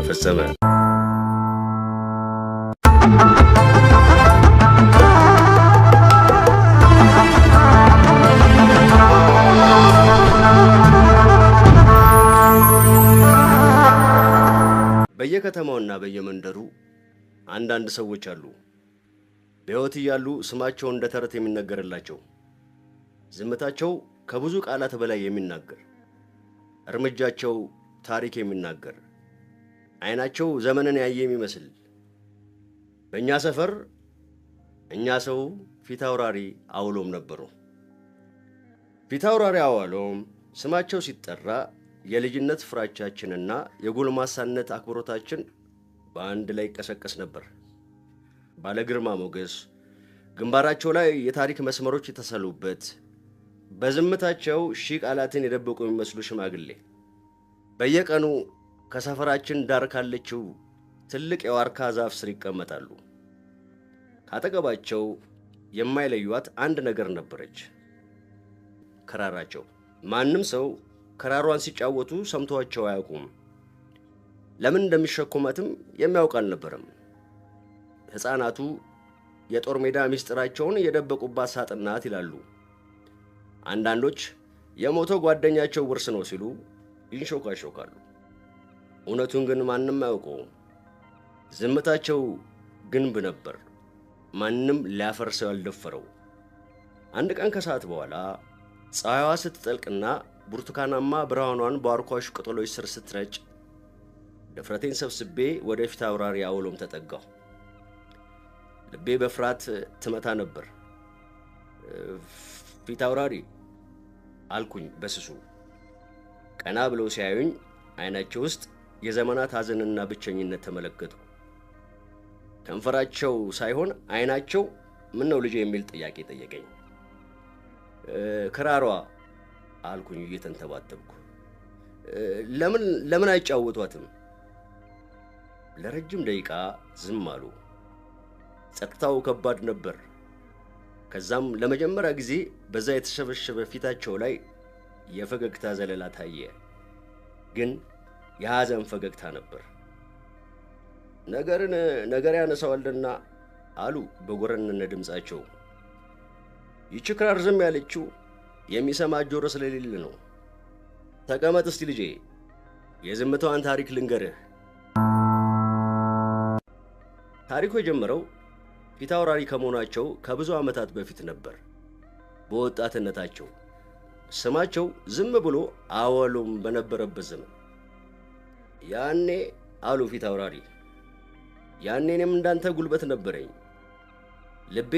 ፈጸመ። በየከተማውና በየመንደሩ አንዳንድ ሰዎች አሉ፣ በሕይወት እያሉ ስማቸው እንደ ተረት የሚነገርላቸው፣ ዝምታቸው ከብዙ ቃላት በላይ የሚናገር፣ እርምጃቸው ታሪክ የሚናገር፣ አይናቸው ዘመንን ያየ የሚመስል። በእኛ ሰፈር እኛ ሰው ፊት አውራሪ አውሎም ነበሩ። ፊት አውራሪ አውሎም ስማቸው ሲጠራ የልጅነት ፍራቻችንና የጎልማሳነት አክብሮታችን በአንድ ላይ ይቀሰቀስ ነበር። ባለ ግርማ ሞገስ፣ ግንባራቸው ላይ የታሪክ መስመሮች የተሰሉበት፣ በዝምታቸው ሺህ ቃላትን የደበቁ የሚመስሉ ሽማግሌ በየቀኑ ከሰፈራችን ዳር ካለችው ትልቅ የዋርካ ዛፍ ስር ይቀመጣሉ። ካጠገባቸው የማይለዩት አንድ ነገር ነበረች፣ ክራራቸው። ማንም ሰው ክራሯን ሲጫወቱ ሰምቷቸው አያውቁም። ለምን እንደሚሸከሟትም የሚያውቅ አልነበረም። ሕፃናቱ የጦር ሜዳ ምስጢራቸውን የደበቁባት ሳጥን ናት ይላሉ። አንዳንዶች የሞተው ጓደኛቸው ውርስ ነው ሲሉ ይንሾካሾካሉ። እውነቱን ግን ማንም አያውቀውም። ዝምታቸው ግንብ ነበር፣ ማንም ሊያፈርሰው ያልደፈረው። አንድ ቀን ከሰዓት በኋላ ፀሐይዋ ስትጠልቅና ብርቱካናማ ብርሃኗን በዋርካዎች ቅጠሎች ስር ስትረጭ ድፍረቴን ሰብስቤ ወደ ፊት አውራሪ አውሎም ተጠጋሁ። ልቤ በፍርሃት ትመታ ነበር። ፊት አውራሪ አልኩኝ በስሱ። ቀና ብለው ሲያዩኝ አይናቸው ውስጥ የዘመናት ሐዘንና ብቸኝነት ተመለከትኩ። ከንፈራቸው ሳይሆን አይናቸው ምን ነው ልጄ የሚል ጥያቄ ጠየቀኝ። ክራሯ አልኩኝ እየተንተባተብኩ። ለምን አይጫወቷትም? ለረጅም ደቂቃ ዝም አሉ። ጸጥታው ከባድ ነበር። ከዛም ለመጀመሪያ ጊዜ በዛ የተሸበሸበ ፊታቸው ላይ የፈገግታ ዘለላ ታየ። ግን የሐዘን ፈገግታ ነበር። ነገር ያነሳዋልና አሉ በጎረነነ ድምጻቸው። ይቺ ክራር ዝም ያለችው የሚሰማ ጆሮ ስለሌለ ነው። ተቀመጥ እስቲ ልጄ፣ የዝምታዋን ታሪክ ልንገርህ። ታሪኩ የጀመረው ፊት አውራሪ ከመሆናቸው ከብዙ ዓመታት በፊት ነበር። በወጣትነታቸው ስማቸው ዝም ብሎ አወሎም በነበረበት ዘመን ያኔ አሉ ፊት አውራሪ፣ ያኔ እኔም እንዳንተ ጉልበት ነበረኝ። ልቤ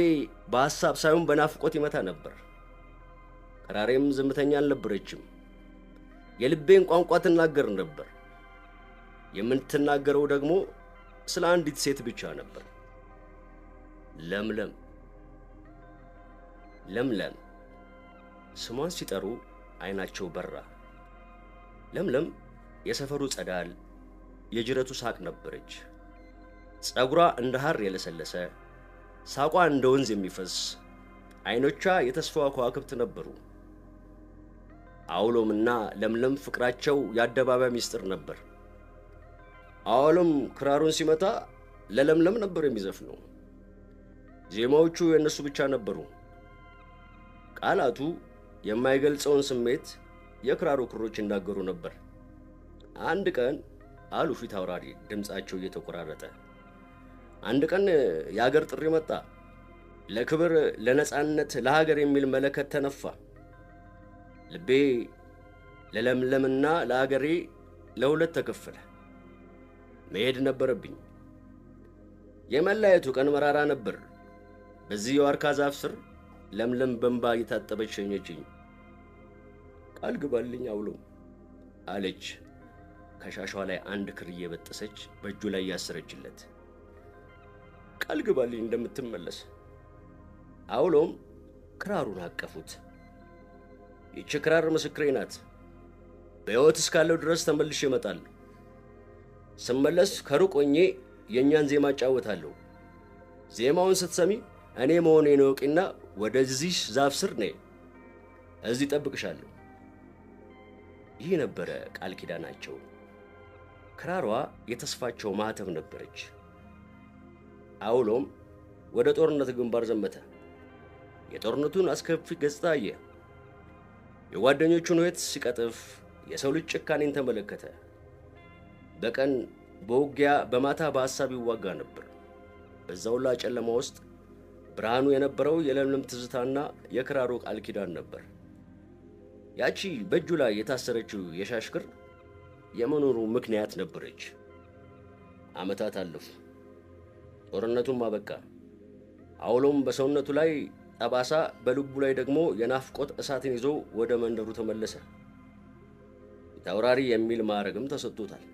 በሐሳብ ሳይሆን በናፍቆት ይመታ ነበር። ክራሬም ዝምተኛ አልነበረችም። የልቤን ቋንቋ ትናገር ነበር። የምትናገረው ደግሞ ስለ አንዲት ሴት ብቻ ነበር። ለምለም። ለምለም ስሟን ሲጠሩ አይናቸው በራ። ለምለም የሰፈሩ ጸዳል፣ የጅረቱ ሳቅ ነበረች። ጸጉሯ እንደ ሐር የለሰለሰ፣ ሳቋ እንደ ወንዝ የሚፈስ፣ አይኖቿ የተስፋዋ ከዋክብት ነበሩ። አውሎምና ለምለም ፍቅራቸው የአደባባይ ሚስጥር ነበር። አውሎም ክራሩን ሲመታ ለለምለም ነበር የሚዘፍነው። ዜማዎቹ የነሱ ብቻ ነበሩ። ቃላቱ የማይገልጸውን ስሜት የክራሩ ክሮች ይናገሩ ነበር። አንድ ቀን አሉ ፊት አውራሪ ድምጻቸው እየተቆራረጠ፣ አንድ ቀን የሀገር ጥሪ መጣ። ለክብር፣ ለነጻነት፣ ለሀገር የሚል መለከት ተነፋ። ልቤ ለለምለምና ለሀገሬ ለሁለት ተከፈለ። መሄድ ነበረብኝ። የመለያየቱ ቀን መራራ ነበር። በዚህ የዋርካ ዛፍ ስር ለምለም በንባ እየታጠበች ሸኘችኝ። ቃል ግባልኝ አውሎም አለች። ከሻሿ ላይ አንድ ክር እየበጠሰች በእጁ ላይ ያሰረችለት። ቃል ግባልኝ እንደምትመለስ። አውሎም ክራሩን አቀፉት። ይህች ክራር ምስክሬ ናት። በሕይወት እስካለው ድረስ ተመልሼ እመጣለሁ። ስመለስ ከሩቅ ሆኜ የእኛን ዜማ እጫወታለሁ። ዜማውን ስትሰሚ እኔ መሆኔን እወቂና ወደዚህ ዛፍ ስር ነይ። እዚህ እጠብቅሻለሁ። ይህ ነበረ ቃል ኪዳናቸው። ክራሯ የተስፋቸው ማህተም ነበረች። አውሎም ወደ ጦርነት ግንባር ዘመተ። የጦርነቱን አስከፊ ገጽታ አየ። የጓደኞቹን ሕይወት ሲቀጥፍ የሰው ልጅ ጭካኔን ተመለከተ። በቀን በውጊያ በማታ በሐሳብ ይዋጋ ነበር። በዛውላ ጨለማ ውስጥ ብርሃኑ የነበረው የለምለም ትዝታና የክራሩ ቃል ኪዳን ነበር። ያቺ በእጁ ላይ የታሰረችው የሻሽ ክር የመኖሩ ምክንያት ነበረች። ዓመታት አለፉ። ጦርነቱም አበቃ። አውሎም በሰውነቱ ላይ ጠባሳ፣ በልቡ ላይ ደግሞ የናፍቆት እሳትን ይዞ ወደ መንደሩ ተመለሰ። ተወራሪ የሚል ማዕረግም ተሰጥቶታል።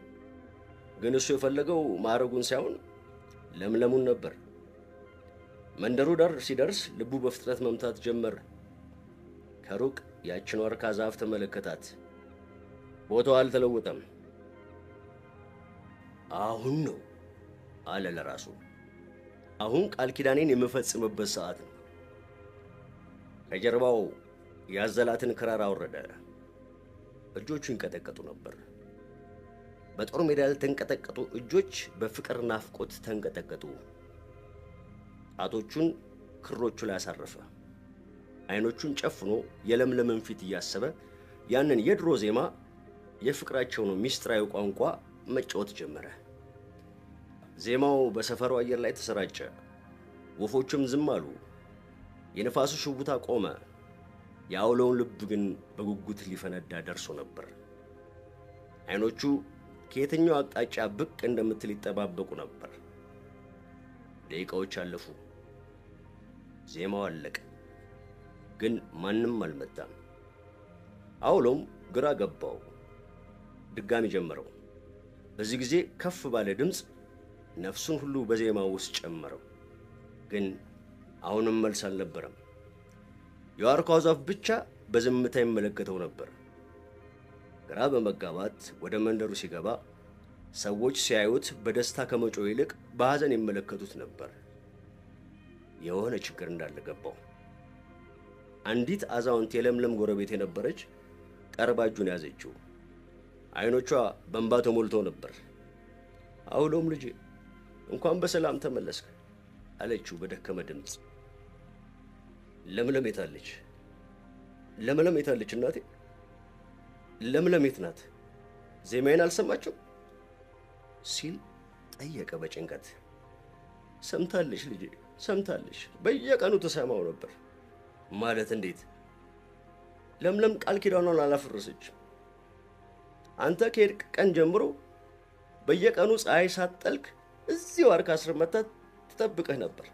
ግን እሱ የፈለገው ማዕረጉን ሳይሆን ለምለሙን ነበር። መንደሩ ዳር ሲደርስ ልቡ በፍጥነት መምታት ጀመረ። ከሩቅ ያችን ዋርካ ዛፍ ተመለከታት። ቦታው አልተለወጠም። አሁን ነው አለ ለራሱ። አሁን ቃል ኪዳኔን የምፈጽምበት ሰዓት ነው። ከጀርባው ያዘላትን ክራር አወረደ። እጆቹ ይንቀጠቀጡ ነበር። በጦር ሜዳ ያልተንቀጠቀጡ እጆች በፍቅር ናፍቆት ተንቀጠቀጡ። ጣቶቹን ክሮቹ ላይ አሳረፈ። አይኖቹን ጨፍኖ የለምለምን ፊት እያሰበ ያንን የድሮ ዜማ የፍቅራቸውን ሚስጥራዊ ቋንቋ መጫወት ጀመረ። ዜማው በሰፈሩ አየር ላይ ተሰራጨ። ወፎቹም ዝም አሉ። የነፋሱ ሽውታ ቆመ። የአውሎውን ልብ ግን በጉጉት ሊፈነዳ ደርሶ ነበር። አይኖቹ ከየትኛው አቅጣጫ ብቅ እንደምትል ይጠባበቁ ነበር። ደቂቃዎች አለፉ። ዜማው አለቀ። ግን ማንም አልመጣም። አውሎም ግራ ገባው። ድጋሚ ጀመረው። በዚህ ጊዜ ከፍ ባለ ድምፅ ነፍሱን ሁሉ በዜማው ውስጥ ጨመረው። ግን አሁንም መልስ አልነበረም። የዋርካው ዛፍ ብቻ በዝምታ ይመለከተው ነበር። ግራ በመጋባት ወደ መንደሩ ሲገባ ሰዎች ሲያዩት በደስታ ከመጮህ ይልቅ በሐዘን ይመለከቱት ነበር። የሆነ ችግር እንዳለ ገባው። አንዲት አዛውንት የለምለም ጎረቤት የነበረች ቀርባ እጁን ያዘችው። አይኖቿ በእንባ ተሞልተው ነበር። አውሎም ልጄ እንኳን በሰላም ተመለስክ አለችው በደከመ ድምፅ። ለምለም የታለች? ለምለም የታለች እናቴ? ለምለም የት ናት? ዜማዬን አልሰማችም ሲል ጠየቀ በጭንቀት። ሰምታለች ልጄ ሰምታለች። በየቀኑ ተሰማው ነበር። ማለት እንዴት? ለምለም ቃል ኪዳኗን አላፈረሰች። አንተ ከሄድክ ቀን ጀምሮ በየቀኑ ፀሐይ ሳትጠልቅ እዚህ ዋርካ ስር መታ ትጠብቅህ ነበር።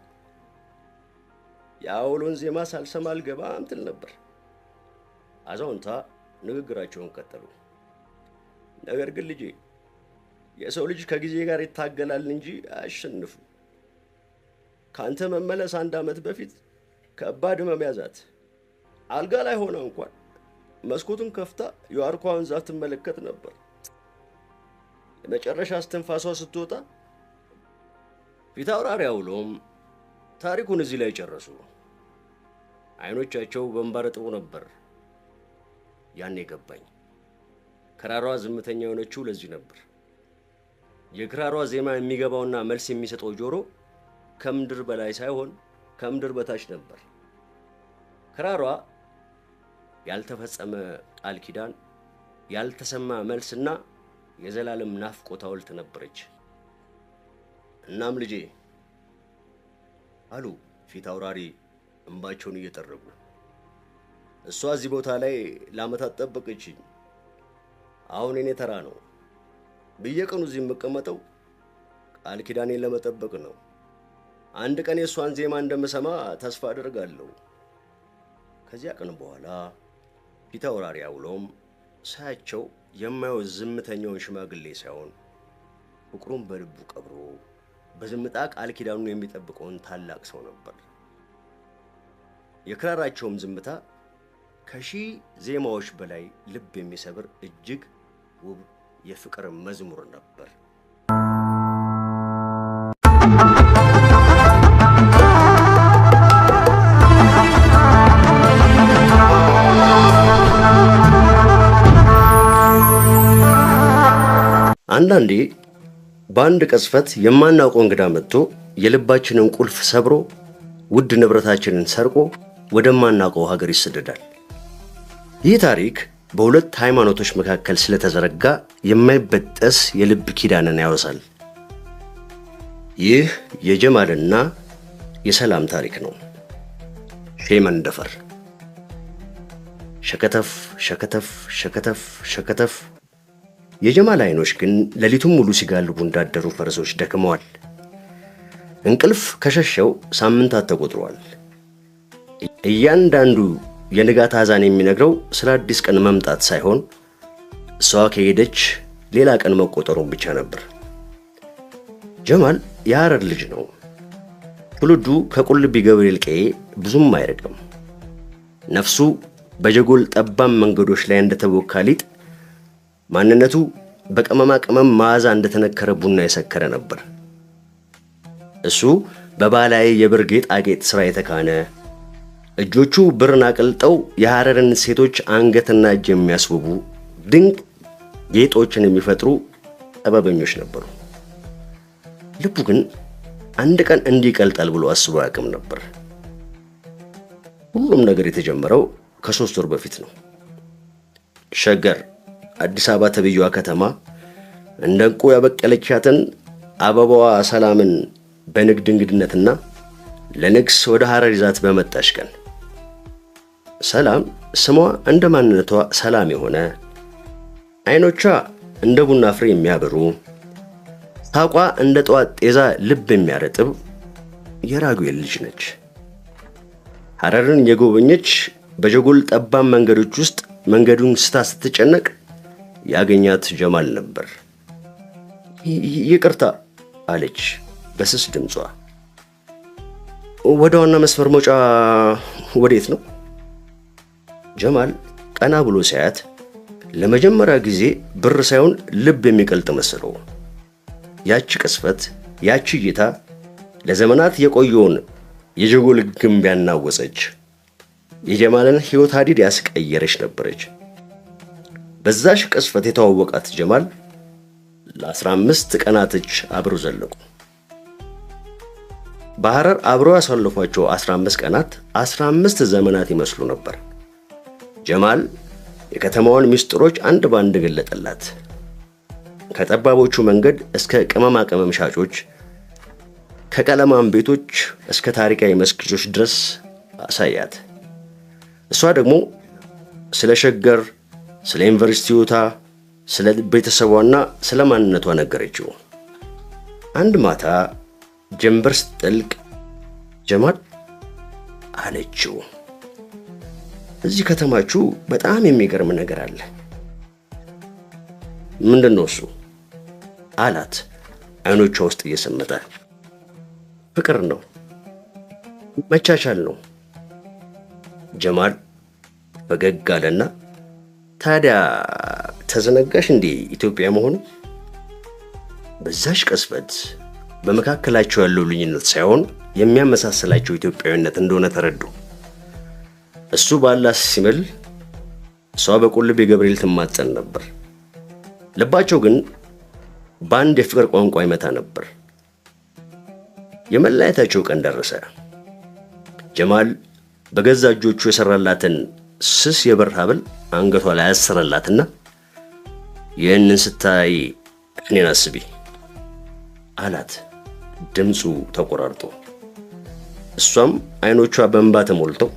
የአውሎን ዜማ ሳልሰማ አልገባም ትል ነበር። አዛውንታ ንግግራቸውን ቀጠሉ። ነገር ግን ልጄ የሰው ልጅ ከጊዜ ጋር ይታገላል እንጂ አያሸንፉ። ካንተ መመለስ 1 ዓመት በፊት ከባድ ሕመም ያዛት። አልጋ ላይ ሆነ እንኳን መስኮቱን ከፍታ የዋርካውን ዛፍ ትመለከት ነበር። የመጨረሻ እስትንፋሷ ስትወጣ ፊት አውራሪ አውሎም ታሪኩን እዚህ ላይ ጨረሱ። አይኖቻቸው በእንባ ረጥበው ነበር። ያኔ ገባኝ። ክራሯ ዝምተኛ የሆነችው ለዚህ ነበር። የክራሯ ዜማ የሚገባውና መልስ የሚሰጠው ጆሮ ከምድር በላይ ሳይሆን ከምድር በታች ነበር። ክራሯ ያልተፈጸመ ቃል ኪዳን፣ ያልተሰማ መልስና የዘላለም ናፍቆት ሐውልት ነበረች። እናም ልጄ አሉ ፊት አውራሪ እንባቸውን እየጠረጉ፣ እሷ እዚህ ቦታ ላይ ለዓመታት ጠበቀችኝ። አሁን እኔ ተራ ነው። በየቀኑ እዚህ የምቀመጠው ቃል ኪዳኔን ለመጠበቅ ነው። አንድ ቀን የሷን ዜማ እንደምሰማ ተስፋ አደርጋለሁ። ከዚያ ቀን በኋላ ፊት አውራሪ አውሎም ሳያቸው የማየው ዝምተኛውን ሽማግሌ ሳይሆን ፍቅሩን በልቡ ቀብሮ በዝምታ ቃል ኪዳኑን የሚጠብቀውን ታላቅ ሰው ነበር። የክራራቸውም ዝምታ ከሺህ ዜማዎች በላይ ልብ የሚሰብር እጅግ ውብ የፍቅር መዝሙር ነበር። አንዳንዴ በአንድ ቅጽበት የማናውቀው እንግዳ መጥቶ የልባችንን ቁልፍ ሰብሮ ውድ ንብረታችንን ሰርቆ ወደማናውቀው ሀገር ይሰደዳል። ይህ ታሪክ በሁለት ሃይማኖቶች መካከል ስለተዘረጋ የማይበጠስ የልብ ኪዳንን ያወሳል። ይህ የጀማልና የሰላም ታሪክ ነው። ሼመንደፈር። ሸከተፍ ሸከተፍ ሸከተፍ ሸከተፍ። የጀማል አይኖች ግን ሌሊቱን ሙሉ ሲጋልቡ እንዳደሩ ፈረሶች ደክመዋል። እንቅልፍ ከሸሸው ሳምንታት ተቆጥረዋል። እያንዳንዱ የንጋት አዛን የሚነግረው ስለ አዲስ ቀን መምጣት ሳይሆን እሷ ከሄደች ሌላ ቀን መቆጠሩን ብቻ ነበር። ጀማል የሐረር ልጅ ነው። ትውልዱ ከቁልቢ ገብርኤል ቀዬ ብዙም አይርቅም። ነፍሱ በጀጎል ጠባብ መንገዶች ላይ እንደተቦካ ሊጥ፣ ማንነቱ በቅመማ ቅመም መዓዛ እንደተነከረ ቡና የሰከረ ነበር። እሱ በባህላዊ የብር ጌጣጌጥ ሥራ የተካነ፣ እጆቹ ብርን አቅልጠው የሐረርን ሴቶች አንገትና እጅ የሚያስውቡ ድንቅ ጌጦችን የሚፈጥሩ ጥበበኞች ነበሩ። ልቡ ግን አንድ ቀን እንዲቀልጣል ብሎ አስቦ አያውቅም ነበር። ሁሉም ነገር የተጀመረው ከ3 ወር በፊት ነው። ሸገር አዲስ አበባ ተብዬዋ ከተማ እንደ ዕንቁ ያበቀለቻትን አበባዋ ሰላምን በንግድ እንግድነትና ለንግስ ወደ ሐረር ይዛት በመጣች ቀን ሰላም ስሟ እንደ ማንነቷ ሰላም የሆነ፣ አይኖቿ እንደ ቡና ፍሬ የሚያበሩ፣ ታቋ እንደ ጠዋት ጤዛ ልብ የሚያረጥብ የራጉኤል ልጅ ነች። ሐረርን የጎበኘች በጀጎል ጠባብ መንገዶች ውስጥ መንገዱን ስታ ስትጨነቅ ያገኛት ጀማል ነበር። ይቅርታ አለች በስስ ድምጿ። ወደ ዋና መስመር መውጫ ወዴት ነው? ጀማል ቀና ብሎ ሲያያት ለመጀመሪያ ጊዜ ብር ሳይሆን ልብ የሚቀልጥ መስለው። ያቺ ቅስፈት፣ ያቺ እይታ ለዘመናት የቆየውን የጀጎል ግንብ ያናወጸች፣ የጀማልን ሕይወት ሀዲድ ያስቀየረች ነበረች። በዛሽ ቅስፈት የተዋወቃት ጀማል ለ15 ቀናቶች አብረው ዘለቁ። በሐረር አብረው ያሳለፏቸው 15 ቀናት 15 ዘመናት ይመስሉ ነበር። ጀማል የከተማዋን ምስጢሮች አንድ ባንድ ገለጠላት። ከጠባቦቹ መንገድ እስከ ቅመማ ቅመም ሻጮች፣ ከቀለማም ቤቶች እስከ ታሪካዊ መስጊዶች ድረስ አሳያት። እሷ ደግሞ ስለ ሸገር፣ ስለ ዩኒቨርሲቲውታ፣ ስለ ቤተሰቧና ስለ ማንነቷ ነገረችው። አንድ ማታ ጀንበር ስትጠልቅ ጀማል አለችው፣ እዚህ ከተማችሁ በጣም የሚገርም ነገር አለ። ምንድነው እሱ? አላት አይኖቿ ውስጥ እየሰመጠ። ፍቅር ነው፣ መቻቻል ነው። ጀማል ፈገግ አለና ታዲያ ተዘነጋሽ እንዴ ኢትዮጵያ መሆኑ? በዛሽ ቅጽበት በመካከላቸው ያለው ልዩነት ሳይሆን የሚያመሳስላቸው ኢትዮጵያዊነት እንደሆነ ተረዱ። እሱ ባላስ ሲምል፣ እሷ በቁልቢ ገብርኤል ትማጸን ነበር። ልባቸው ግን በአንድ የፍቅር ቋንቋ ይመታ ነበር። የመለያየታቸው ቀን ደረሰ። ጀማል በገዛ እጆቹ የሰራላትን ስስ የብር ሐብል አንገቷ ላይ ያሰረላትና ይህንን ስታይ እኔን አስቢ አላት፣ ድምፁ ተቆራርጦ። እሷም አይኖቿ በእንባ ተሞልተው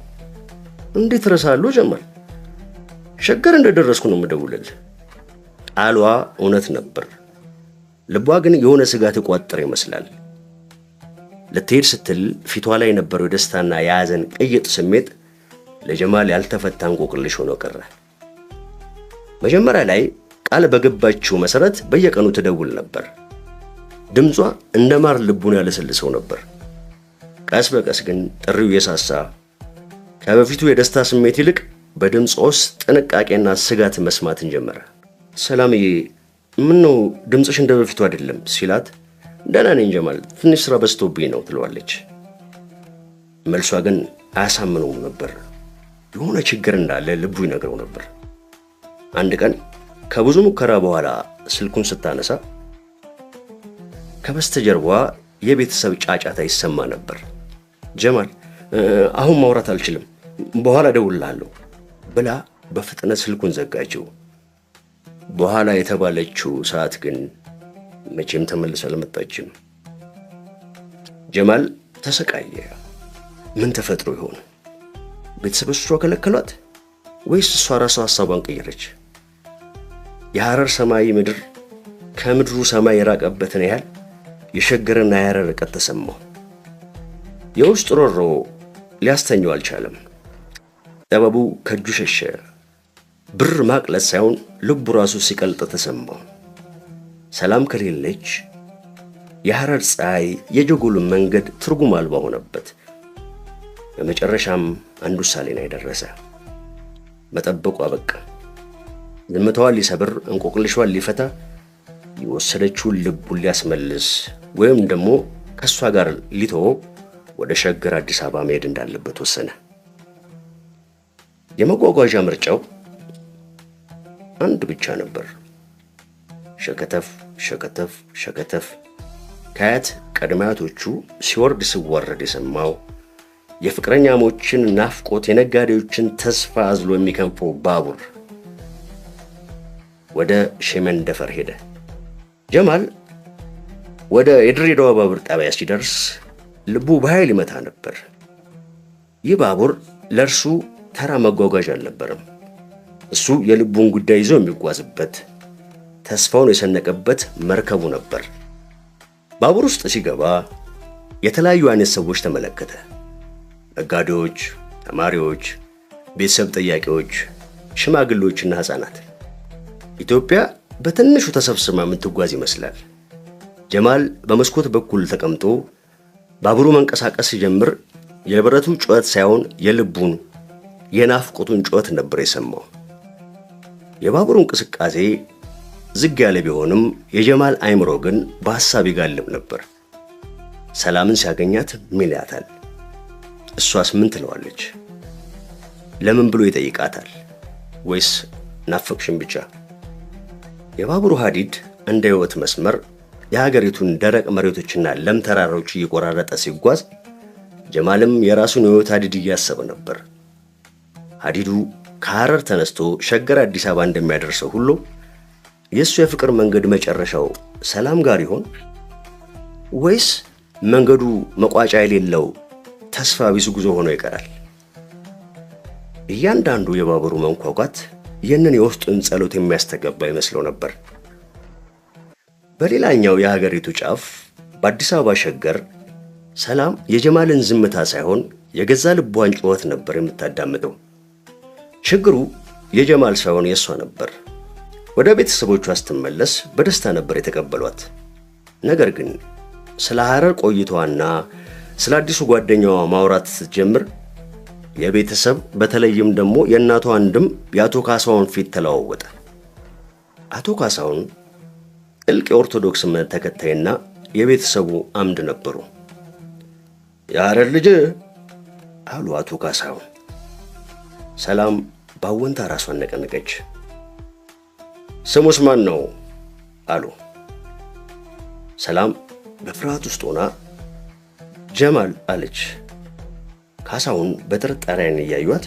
እንዴት ረሳለሁ ጀማል፣ ሸገር እንደደረስኩ ነው የምደውልልህ። ቃሏ እውነት ነበር። ልቧ ግን የሆነ ስጋት ይቋጥር ይመስላል። ልትሄድ ስትል ፊቷ ላይ የነበረው የደስታና የሐዘን ቅይጥ ስሜት ለጀማል ያልተፈታ እንቆቅልሽ ሆኖ ቀረ። መጀመሪያ ላይ ቃል በገባችው መሰረት በየቀኑ ትደውል ነበር። ድምጿ እንደ ማር ልቡን ያለሰልሰው ነበር። ቀስ በቀስ ግን ጥሪው የሳሳ ከበፊቱ የደስታ ስሜት ይልቅ በድምጿ ውስጥ ጥንቃቄና ስጋት መስማትን ጀመረ። ሰላምዬ ምን ነው ድምፅሽ እንደ በፊቱ አይደለም ሲላት ደህና ነኝ ጀማል፣ ትንሽ ስራ በዝቶብኝ ነው ትለዋለች። መልሷ ግን አያሳምነውም ነበር። የሆነ ችግር እንዳለ ልቡ ይነግረው ነበር። አንድ ቀን ከብዙ ሙከራ በኋላ ስልኩን ስታነሳ ከበስተጀርባዋ የቤተሰብ ጫጫታ ይሰማ ነበር። ጀማል አሁን ማውራት አልችልም፣ በኋላ እደውልልሃለሁ ብላ በፍጥነት ስልኩን ዘጋችው። በኋላ የተባለችው ሰዓት ግን መቼም ተመልሳ አልመጣችም። ጀማል ተሰቃየ። ምን ተፈጥሮ ይሆን? ቤተሰቦቿ ከለከሏት ወይስ እሷ ራሷ ሐሳቧን ቀየረች? የሐረር ሰማይ ምድር ከምድሩ ሰማይ የራቀበትን ያህል የሸገረና የሐረር ርቀት ተሰማው። የውስጥ ሮሮ ሊያስተኛው አልቻለም። ጠበቡ ከእጁ ሸሸ። ብር ማቅለጥ ሳይሆን ልቡ ራሱ ሲቀልጥ ተሰማው። ሰላም ከሌለች የሐረር ፀሐይ የጀጎል መንገድ ትርጉም አልባ ሆነበት። በመጨረሻም አንድ ውሳኔ ላይ ደረሰ። መጠበቁ አበቃ። ዝምታዋን ሊሰብር እንቆቅልሿን ሊፈታ የወሰደችውን ልቡን ሊያስመልስ ወይም ደግሞ ከሷ ጋር ሊተወው ወደ ሸገር አዲስ አበባ መሄድ እንዳለበት ወሰነ። የመጓጓዣ ምርጫው አንድ ብቻ ነበር። ሸከተፍ ሸከተፍ ሸከተፍ። ከአያት ቅድመ አያቶቹ ሲወርድ ሲዋረድ የሰማው የፍቅረኛሞችን ናፍቆት የነጋዴዎችን ተስፋ አዝሎ የሚከንፈው ባቡር ወደ ሸመንደፈር ሄደ። ጀማል ወደ የድሬዳዋ ባቡር ጣቢያ ሲደርስ ልቡ በኃይል ይመታ ነበር። ይህ ባቡር ለእርሱ ተራ መጓጓዣ አልነበረም። እሱ የልቡን ጉዳይ ይዞ የሚጓዝበት ተስፋውን የሰነቀበት መርከቡ ነበር። ባቡር ውስጥ ሲገባ የተለያዩ አይነት ሰዎች ተመለከተ። ነጋዴዎች፣ ተማሪዎች፣ ቤተሰብ ጠያቂዎች፣ ሽማግሌዎችና ሕፃናት። ኢትዮጵያ በትንሹ ተሰብስባ የምትጓዝ ይመስላል። ጀማል በመስኮት በኩል ተቀምጦ ባቡሩ መንቀሳቀስ ሲጀምር የብረቱ ጩኸት ሳይሆን የልቡን የናፍቆቱን ጩኸት ነበር የሰማው። የባቡሩ እንቅስቃሴ ዝግ ያለ ቢሆንም የጀማል አይምሮ ግን በሐሳብ ይጋልብ ነበር። ሰላምን ሲያገኛት ምን ያታል? እሷስ ምን ትለዋለች? ለምን ብሎ ይጠይቃታል? ወይስ ናፈቅሽን ብቻ? የባቡሩ ሐዲድ እንደ ሕይወት መስመር የሀገሪቱን ደረቅ መሬቶችና ለም ተራሮች እየቆራረጠ ሲጓዝ ጀማልም የራሱን ሕይወት ሐዲድ እያሰበ ነበር። ሐዲዱ ከሐረር ተነስቶ ሸገር አዲስ አበባ እንደሚያደርሰው ሁሉ የእሱ የፍቅር መንገድ መጨረሻው ሰላም ጋር ይሆን? ወይስ መንገዱ መቋጫ የሌለው ተስፋ ቢስ ጉዞ ሆኖ ይቀራል? እያንዳንዱ የባቡሩ መንኳኳት ይህንን የውስጡን ጸሎት የሚያስተገባ ይመስለው ነበር። በሌላኛው የሀገሪቱ ጫፍ በአዲስ አበባ ሸገር ሰላም የጀማልን ዝምታ ሳይሆን የገዛ ልቧን ጩኸት ነበር የምታዳምጠው። ችግሩ የጀማል ሳይሆን የእሷ ነበር። ወደ ቤተሰቦቿ ስትመለስ በደስታ ነበር የተቀበሏት። ነገር ግን ስለ ሐረር ቆይቷና ስለ አዲሱ ጓደኛዋ ማውራት ስትጀምር የቤተሰብ በተለይም ደግሞ የእናቷ ወንድም የአቶ ካሳውን ፊት ተለዋወጠ። አቶ ካሳውን ጥልቅ የኦርቶዶክስ እምነት ተከታይና የቤተሰቡ አምድ ነበሩ። የሐረር ልጅ አሉ አቶ ካሳውን። ሰላም ባወንታ ራሷን ነቀነቀች። ስሙስ ማን ነው አሉ። ሰላም በፍርሃት ውስጥ ሆና ጀማል አለች። ካሳውን በጥርጣሬ ዓይን እያዩት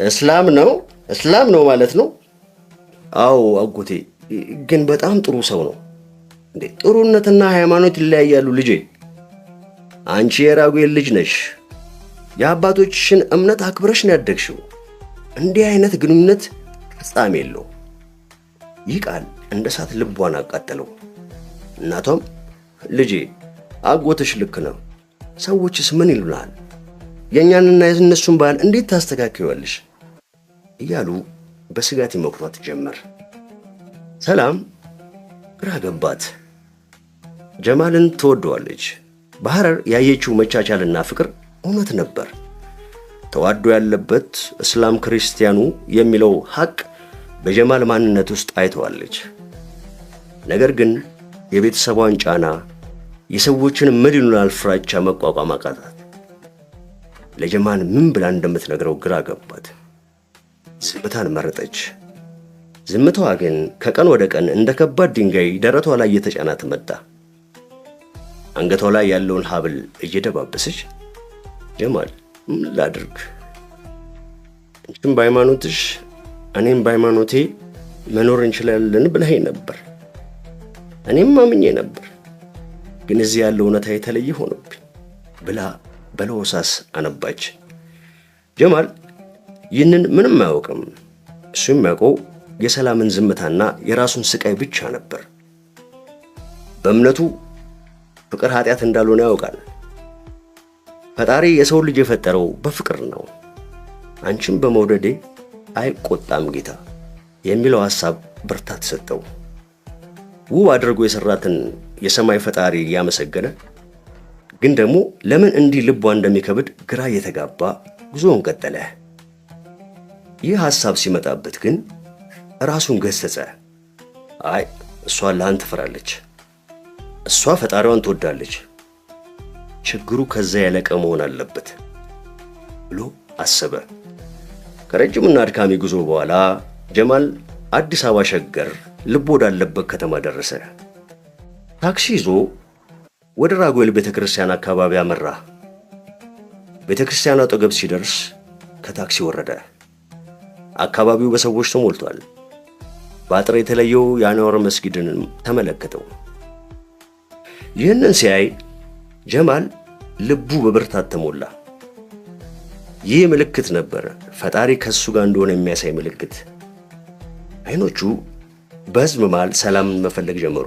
እስላም ነው ማለት ነው? አዎ አጎቴ፣ ግን በጣም ጥሩ ሰው ነው። እንዴ ጥሩነትና ሃይማኖት ይለያያሉ ልጄ። አንቺ የራጉኤል ልጅ ነሽ። የአባቶችሽን እምነት አክብረሽ ነው ያደግሽው። እንዲህ አይነት ግንኙነት ፍጻሜ የለው። ይህ ቃል እንደ እሳት ልቧን አቃጠለው። እናቷም ልጄ አጎትሽ ልክ ነው። ሰዎችስ ምን ይሉናል? የኛንና የእነሱን ባህል እንዴት ታስተካክያለሽ? እያሉ በስጋት ይመክሯት ጀመር። ሰላም ግራ ገባት። ጀማልን ትወደዋለች። በሐረር ያየችው መቻቻልና ፍቅር እውነት ነበር። ተዋዶ ያለበት እስላም ክርስቲያኑ የሚለው ሐቅ በጀማል ማንነት ውስጥ አይተዋለች። ነገር ግን የቤተሰቧን ጫና፣ የሰዎችን ምን ይሉናል ፍራቻ መቋቋም አቃታት። ለጀማል ምን ብላ እንደምትነግረው ግራ ገባት። ዝምታን መረጠች። ዝምታዋ ግን ከቀን ወደ ቀን እንደ ከባድ ድንጋይ ደረቷ ላይ እየተጫናት መጣ። አንገቷ ላይ ያለውን ሐብል እየደባበሰች ጀማል ምን ላድርግ? አንቺም በሃይማኖትሽ እኔም በሃይማኖቴ መኖር እንችላለን ብለኸኝ ነበር። እኔም አምኜ ነበር። ግን እዚህ ያለው እውነታ የተለየ ሆነብኝ ብላ በለሆሳስ አነባች። ጀማል ይህንን ምንም አያውቅም። እሱ የሚያውቀው የሰላምን ዝምታና የራሱን ስቃይ ብቻ ነበር። በእምነቱ ፍቅር ኃጢአት እንዳልሆነ ያውቃል። ፈጣሪ የሰው ልጅ የፈጠረው በፍቅር ነው። አንቺም በመውደዴ አይቆጣም ጌታ የሚለው ሐሳብ ብርታት ሰጠው። ውብ አድርጎ የሰራትን የሰማይ ፈጣሪ ያመሰገነ፣ ግን ደግሞ ለምን እንዲህ ልቧ እንደሚከብድ ግራ የተጋባ ጉዞውን ቀጠለ። ይህ ሐሳብ ሲመጣበት ግን ራሱን ገሰጸ። አይ እሷ አላህን ትፈራለች፣ እሷ ፈጣሪዋን ትወዳለች፣ ችግሩ ከዛ ያለቀ መሆን አለበት ብሎ አሰበ። ከረጅምና አድካሚ ጉዞ በኋላ ጀማል አዲስ አበባ ሸገር ልብ ወዳለበት ከተማ ደረሰ። ታክሲ ይዞ ወደ ራጉኤል ቤተክርስቲያን አካባቢ አመራ። ቤተክርስቲያኑ አጠገብ ሲደርስ ከታክሲ ወረደ። አካባቢው በሰዎች ተሞልቷል። በአጥር የተለየው የአንዋር መስጊድን ተመለከተው። ይህንን ሲያይ ጀማል ልቡ በብርታት ተሞላ። ይህ ምልክት ነበር፣ ፈጣሪ ከሱ ጋር እንደሆነ የሚያሳይ ምልክት። አይኖቹ በሕዝብ መሃል ሰላምን መፈለግ ጀመሩ።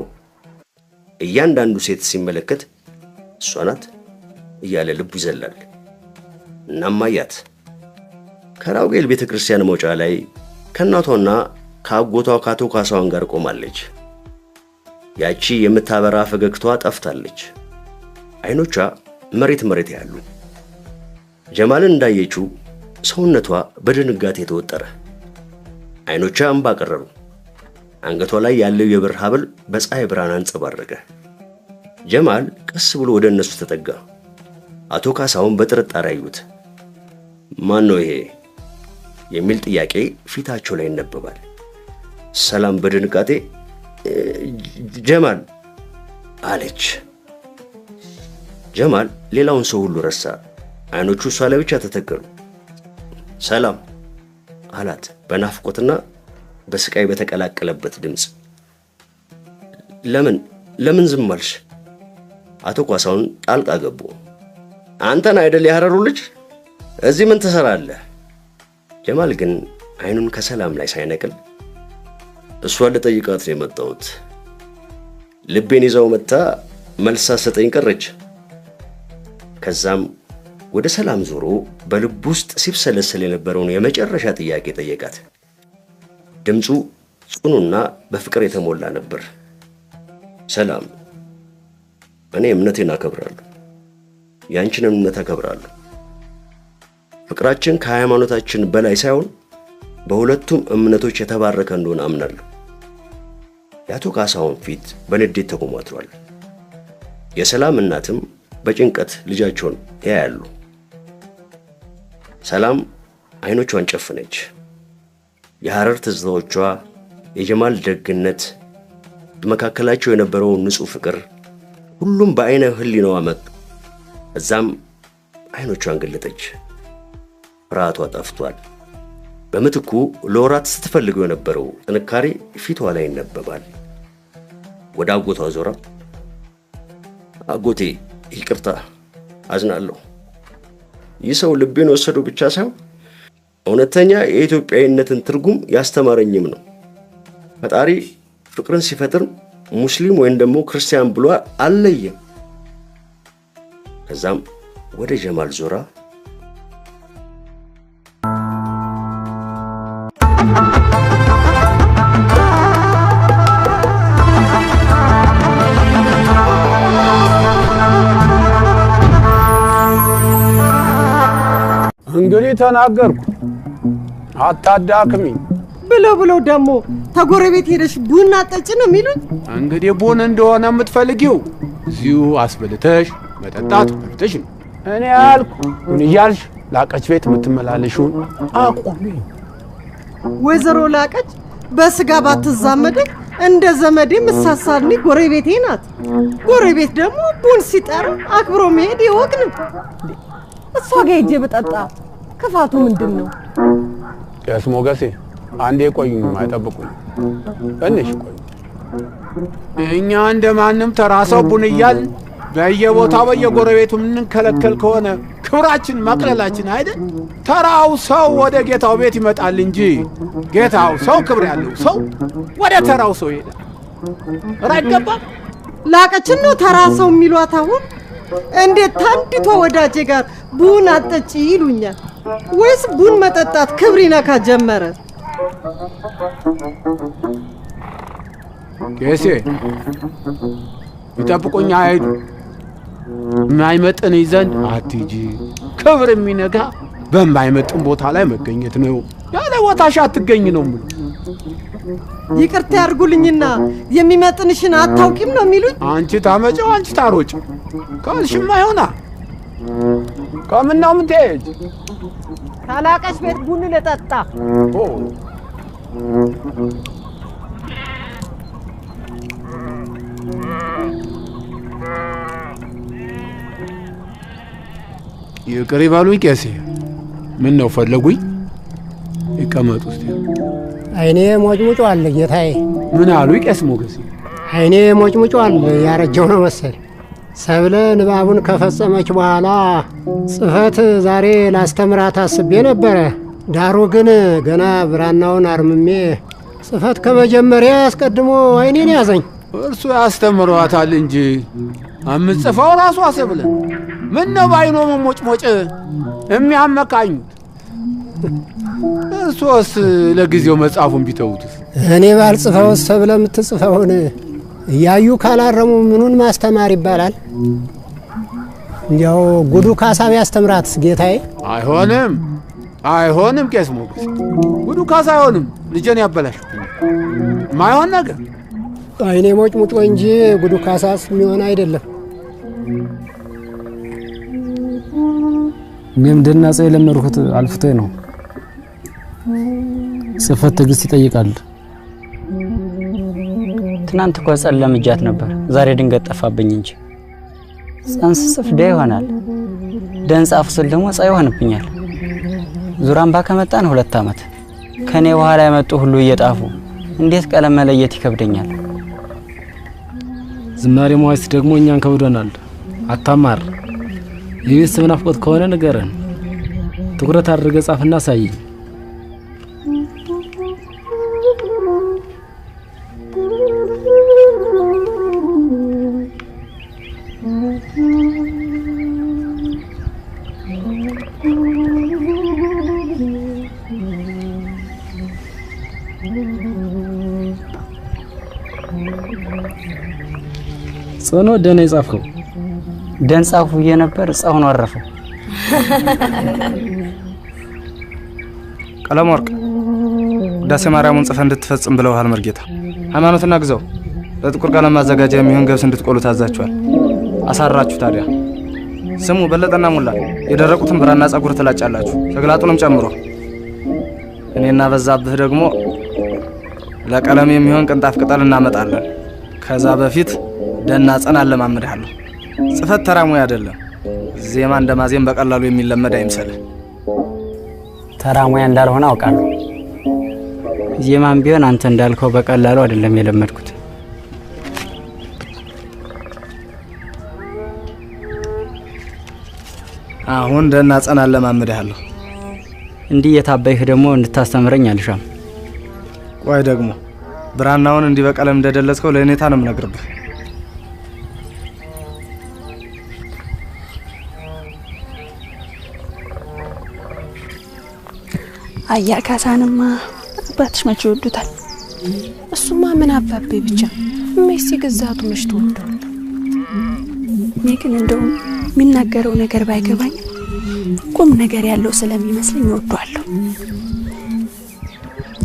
እያንዳንዱ ሴት ሲመለከት እሷ ናት እያለ ልቡ ይዘላል። እናም አያት። ከራጉኤል ቤተክርስቲያን መውጫ ላይ ከእናቷና ከአጎቷ ከአቶ ካሳዋን ጋር ቆማለች። ያቺ የምታበራ ፈገግቷ ጠፍታለች። አይኖቿ መሬት መሬት ያሉ። ጀማልን እንዳየችው ሰውነቷ በድንጋጤ ተወጠረ። አይኖቿ እንባ ቀረሩ። አንገቷ ላይ ያለው የብር ሐብል በፀሐይ ብርሃን አንጸባረቀ። ጀማል ቀስ ብሎ ወደ እነሱ ተጠጋ። አቶ ካሳውን በጥርጣሬ አዩት። ማን ነው ይሄ የሚል ጥያቄ ፊታቸው ላይ ይነበባል። ሰላም በድንጋጤ ጀማል አለች። ጀማል ሌላውን ሰው ሁሉ ረሳ። አይኖቹ እሷ ላይ ብቻ ተተከሉ። ሰላም አላት በናፍቆትና በስቃይ በተቀላቀለበት ድምፅ። ለምን ዝም አልሽ? አቶ ኳሳውን ጣልቃ ገቡ። አንተን አይደል ያሐረሩ ልጅ? እዚህ ምን ትሰራለህ? ጀማል ግን አይኑን ከሰላም ላይ ሳይነቅል እሷን ልጠይቃት ነው የመጣሁት። ልቤን ይዛው መጣ፣ መልስ ሳትሰጠኝ ቀረች። ከዛም ወደ ሰላም ዞሮ በልብ ውስጥ ሲብሰለሰል የነበረውን የመጨረሻ ጥያቄ ጠየቃት። ድምፁ ጽኑና በፍቅር የተሞላ ነበር። ሰላም፣ እኔ እምነቴን አከብራለሁ፣ ያንቺንም እምነት አከብራለሁ። ፍቅራችን ከሃይማኖታችን በላይ ሳይሆን በሁለቱም እምነቶች የተባረከ እንደሆነ አምናለሁ። የአቶ ካሳውን ፊት በንዴት ተኮማትሯል። የሰላም እናትም በጭንቀት ልጃቸውን ያያሉ። ሰላም አይኖቿን ጨፈነች። የሐረር ትዝታዎቿ፣ የጀማል ደግነት፣ በመካከላቸው የነበረው ንጹህ ፍቅር ሁሉም በአይነ ህሊናዋ መጥ። እዛም አይኖቿን ገለጠች። ፍርሃቷ ጠፍቷል። በምትኩ ለወራት ስትፈልገው የነበረው ጥንካሬ ፊቷ ላይ ይነበባል። ወደ አጎቷ ዞራ አጎቴ ይቅርታ፣ አዝናለሁ። ይህ ሰው ልቤን ወሰደው ብቻ ሳይሆን እውነተኛ የኢትዮጵያዊነትን ትርጉም ያስተማረኝም ነው። ፈጣሪ ፍቅርን ሲፈጥር ሙስሊም ወይም ደግሞ ክርስቲያን ብሎ አለየም። ከዛም ወደ ጀማል ዞራ እንግዲህ ተናገርኩ አታዳክሚኝ ብለው ደግሞ ተጎረቤት ሄደሽ ቡና ጠጭ ነው የሚሉኝ። እንግዲህ ቡን እንደሆነ የምትፈልጊው እዚሁ አስበልተሽ መጠጣት መብትሽ ነው። እኔ ያልኩ ቡን እያልሽ ላቀች ቤት የምትመላለሽውን አቁሚ። ወይዘሮ ላቀች በስጋ ባትዛመደኝ እንደ ዘመዴ ምሳሳልኒ ጎረቤቴ ናት። ጎረቤት ደግሞ ቡን ሲጠራ አክብሮ መሄድ ይወቅ ነው። እሷ ጋር ሄጄ ብጠጣ ክፋቱ ምንድን ነው? ቄስ ሞገሴ አንዴ ቆዩኝ፣ አይጠብቁኝ፣ ትንሽ ቆዩ። እኛ እንደማንም ተራሰው ቡን እያልን በየቦታው በየጎረቤቱ የምንከለከል ከሆነ ክብራችን ማቅለላችን አይደል? ተራው ሰው ወደ ጌታው ቤት ይመጣል እንጂ ጌታው ሰው ክብር ያለው ሰው ወደ ተራው ሰው ይሄዳል። አይገባም። ላቀችን ነው ተራ ሰው የሚሏት። አሁን እንዴት ታንዲቷ ወዳጄ ጋር ቡን አጠጪ ይሉኛል? ወይስ ቡን መጠጣት ክብር ይነካ ጀመረ? ቄሴ ይጠብቁኝ አይሄዱ። የማይመጥን ይዘንድ አትጂ። ክብር የሚነጋ በማይመጥን ቦታ ላይ መገኘት ነው። ያለ ቦታሽ አትገኝ ነው የምለው። ይቅርታ ያድርጉልኝና የሚመጥንሽን አታውቂም ነው የሚሉኝ? አንቺ ታመጪው አንቺ ታሮጭ ካልሽማ ይሆና ከምናው ምን ትሄጂ? ካላቀሽ ቤት ቡን ልጠጣ። ይቅር ይበሉኝ ቄሴ። ምን ነው ፈለጉኝ? ይቀመጡ እስቲ። አይኔ ሞጭሙጫል ጌታዬ። ምን አሉ ቄስ ሞገሴ? አይኔ ሞጭሙጫል ያረጀው ነው መሰል። ሰብለ ንባቡን ከፈጸመች በኋላ ጽፈት ዛሬ ላስተምራት አስቤ ነበረ። ዳሩ ግን ገና ብራናውን አርምሜ ጽፈት ከመጀመሪያ አስቀድሞ አይኔን ያዘኝ። እርሱ ያስተምሯታል እንጂ አምጽፈው ራሱ ሰብለ ምን ነው ባይኖ መሞጭሞጭ የሚያመካኙት? እርሱስ ለጊዜው መጽሐፉን ቢተውትስ? እኔ ባልጽፈው ሰብለ የምትጽፈውን እያዩ ካላረሙ ምኑን ማስተማር ይባላል? እንዲያው ጉዱ ካሳ ቢያስተምራትስ ጌታዬ? አይሆንም አይሆንም ቄስ ሞገስ፣ ጉዱ ካሳ አይሆንም። ልጄን ያበላሽብኝ ማይሆን ነገር። አይኔ ሞጭሙጮ እንጂ ጉዱ ካሳስ የሚሆን አይደለም። እኔም ደናጸ የለመድኩት አልፍቶኝ ነው። ጽፈት ትዕግስት ይጠይቃል። ትናንት እኮ ጸለምጃት ነበር፣ ዛሬ ድንገት ጠፋብኝ እንጂ ጽንስ ጽፍ ደ ይሆናል። ደን ጻፍ ስል ደግሞ ጻ ይሆንብኛል። ዙራምባ ከመጣን 2 ዓመት ከኔ በኋላ የመጡ ሁሉ እየጣፉ እንዴት ቀለም መለየት ይከብደኛል። ዝማሬ መዋዕት ደግሞ እኛን ከብዶናል። አታማር። የቤተሰብ ናፍቆት ከሆነ ንገረን። ትኩረት አድርገህ ጻፍና አሳየኝ። ጽኖ ደነ ይጻፍከው? ደን ጻፉ የነበር ጻውን አረፈው። ቀለም ወርቅ ዳሴ ማርያምን ጽፈ እንድትፈጽም ብለውሃል መርጌታ። ሃይማኖትና ግዛው ለጥቁር ቀለም ማዘጋጃ የሚሆን ገብስ እንድትቆሉ ታዛችኋል። አሳራችሁ ታዲያ። ስሙ በለጠና ሙላ፣ የደረቁትን ብራና ጸጉር ትላጫላችሁ፣ ተግላጡንም ጨምሮ። እኔና በዛብህ ደግሞ ለቀለም የሚሆን ቅንጣፍ ቅጠል እናመጣለን። ከዛ በፊት ደና ጸና ለማመድሃለሁ። ጽፈት ተራሙያ አይደለም። ዜማ እንደማዜም በቀላሉ የሚለመድ አይምሰልህ። ተራሙያ እንዳልሆነ አውቃለሁ። ዜማም ቢሆን አንተ እንዳልከው በቀላሉ አይደለም የለመድኩት። አሁን ደና ጸና ለማመድሃለሁ። እንዲህ የታበይህ ደግሞ እንድታስተምረኝ አልሻም። ቆይ ደግሞ ብራናውን እንዲህ በቀለም እንደደለስከው ለኔታ ነው የምነግርብህ። አያ ካሳንማ አባትሽ መቼ ይወዱታል? እሱማ ምን አባቤ ብቻ ሜሲ ግዛቱ መሽቶ ወደው። እኔ ግን እንደው የሚናገረው ነገር ባይገባኝ ቁም ነገር ያለው ስለሚመስለኝ እወደዋለሁ።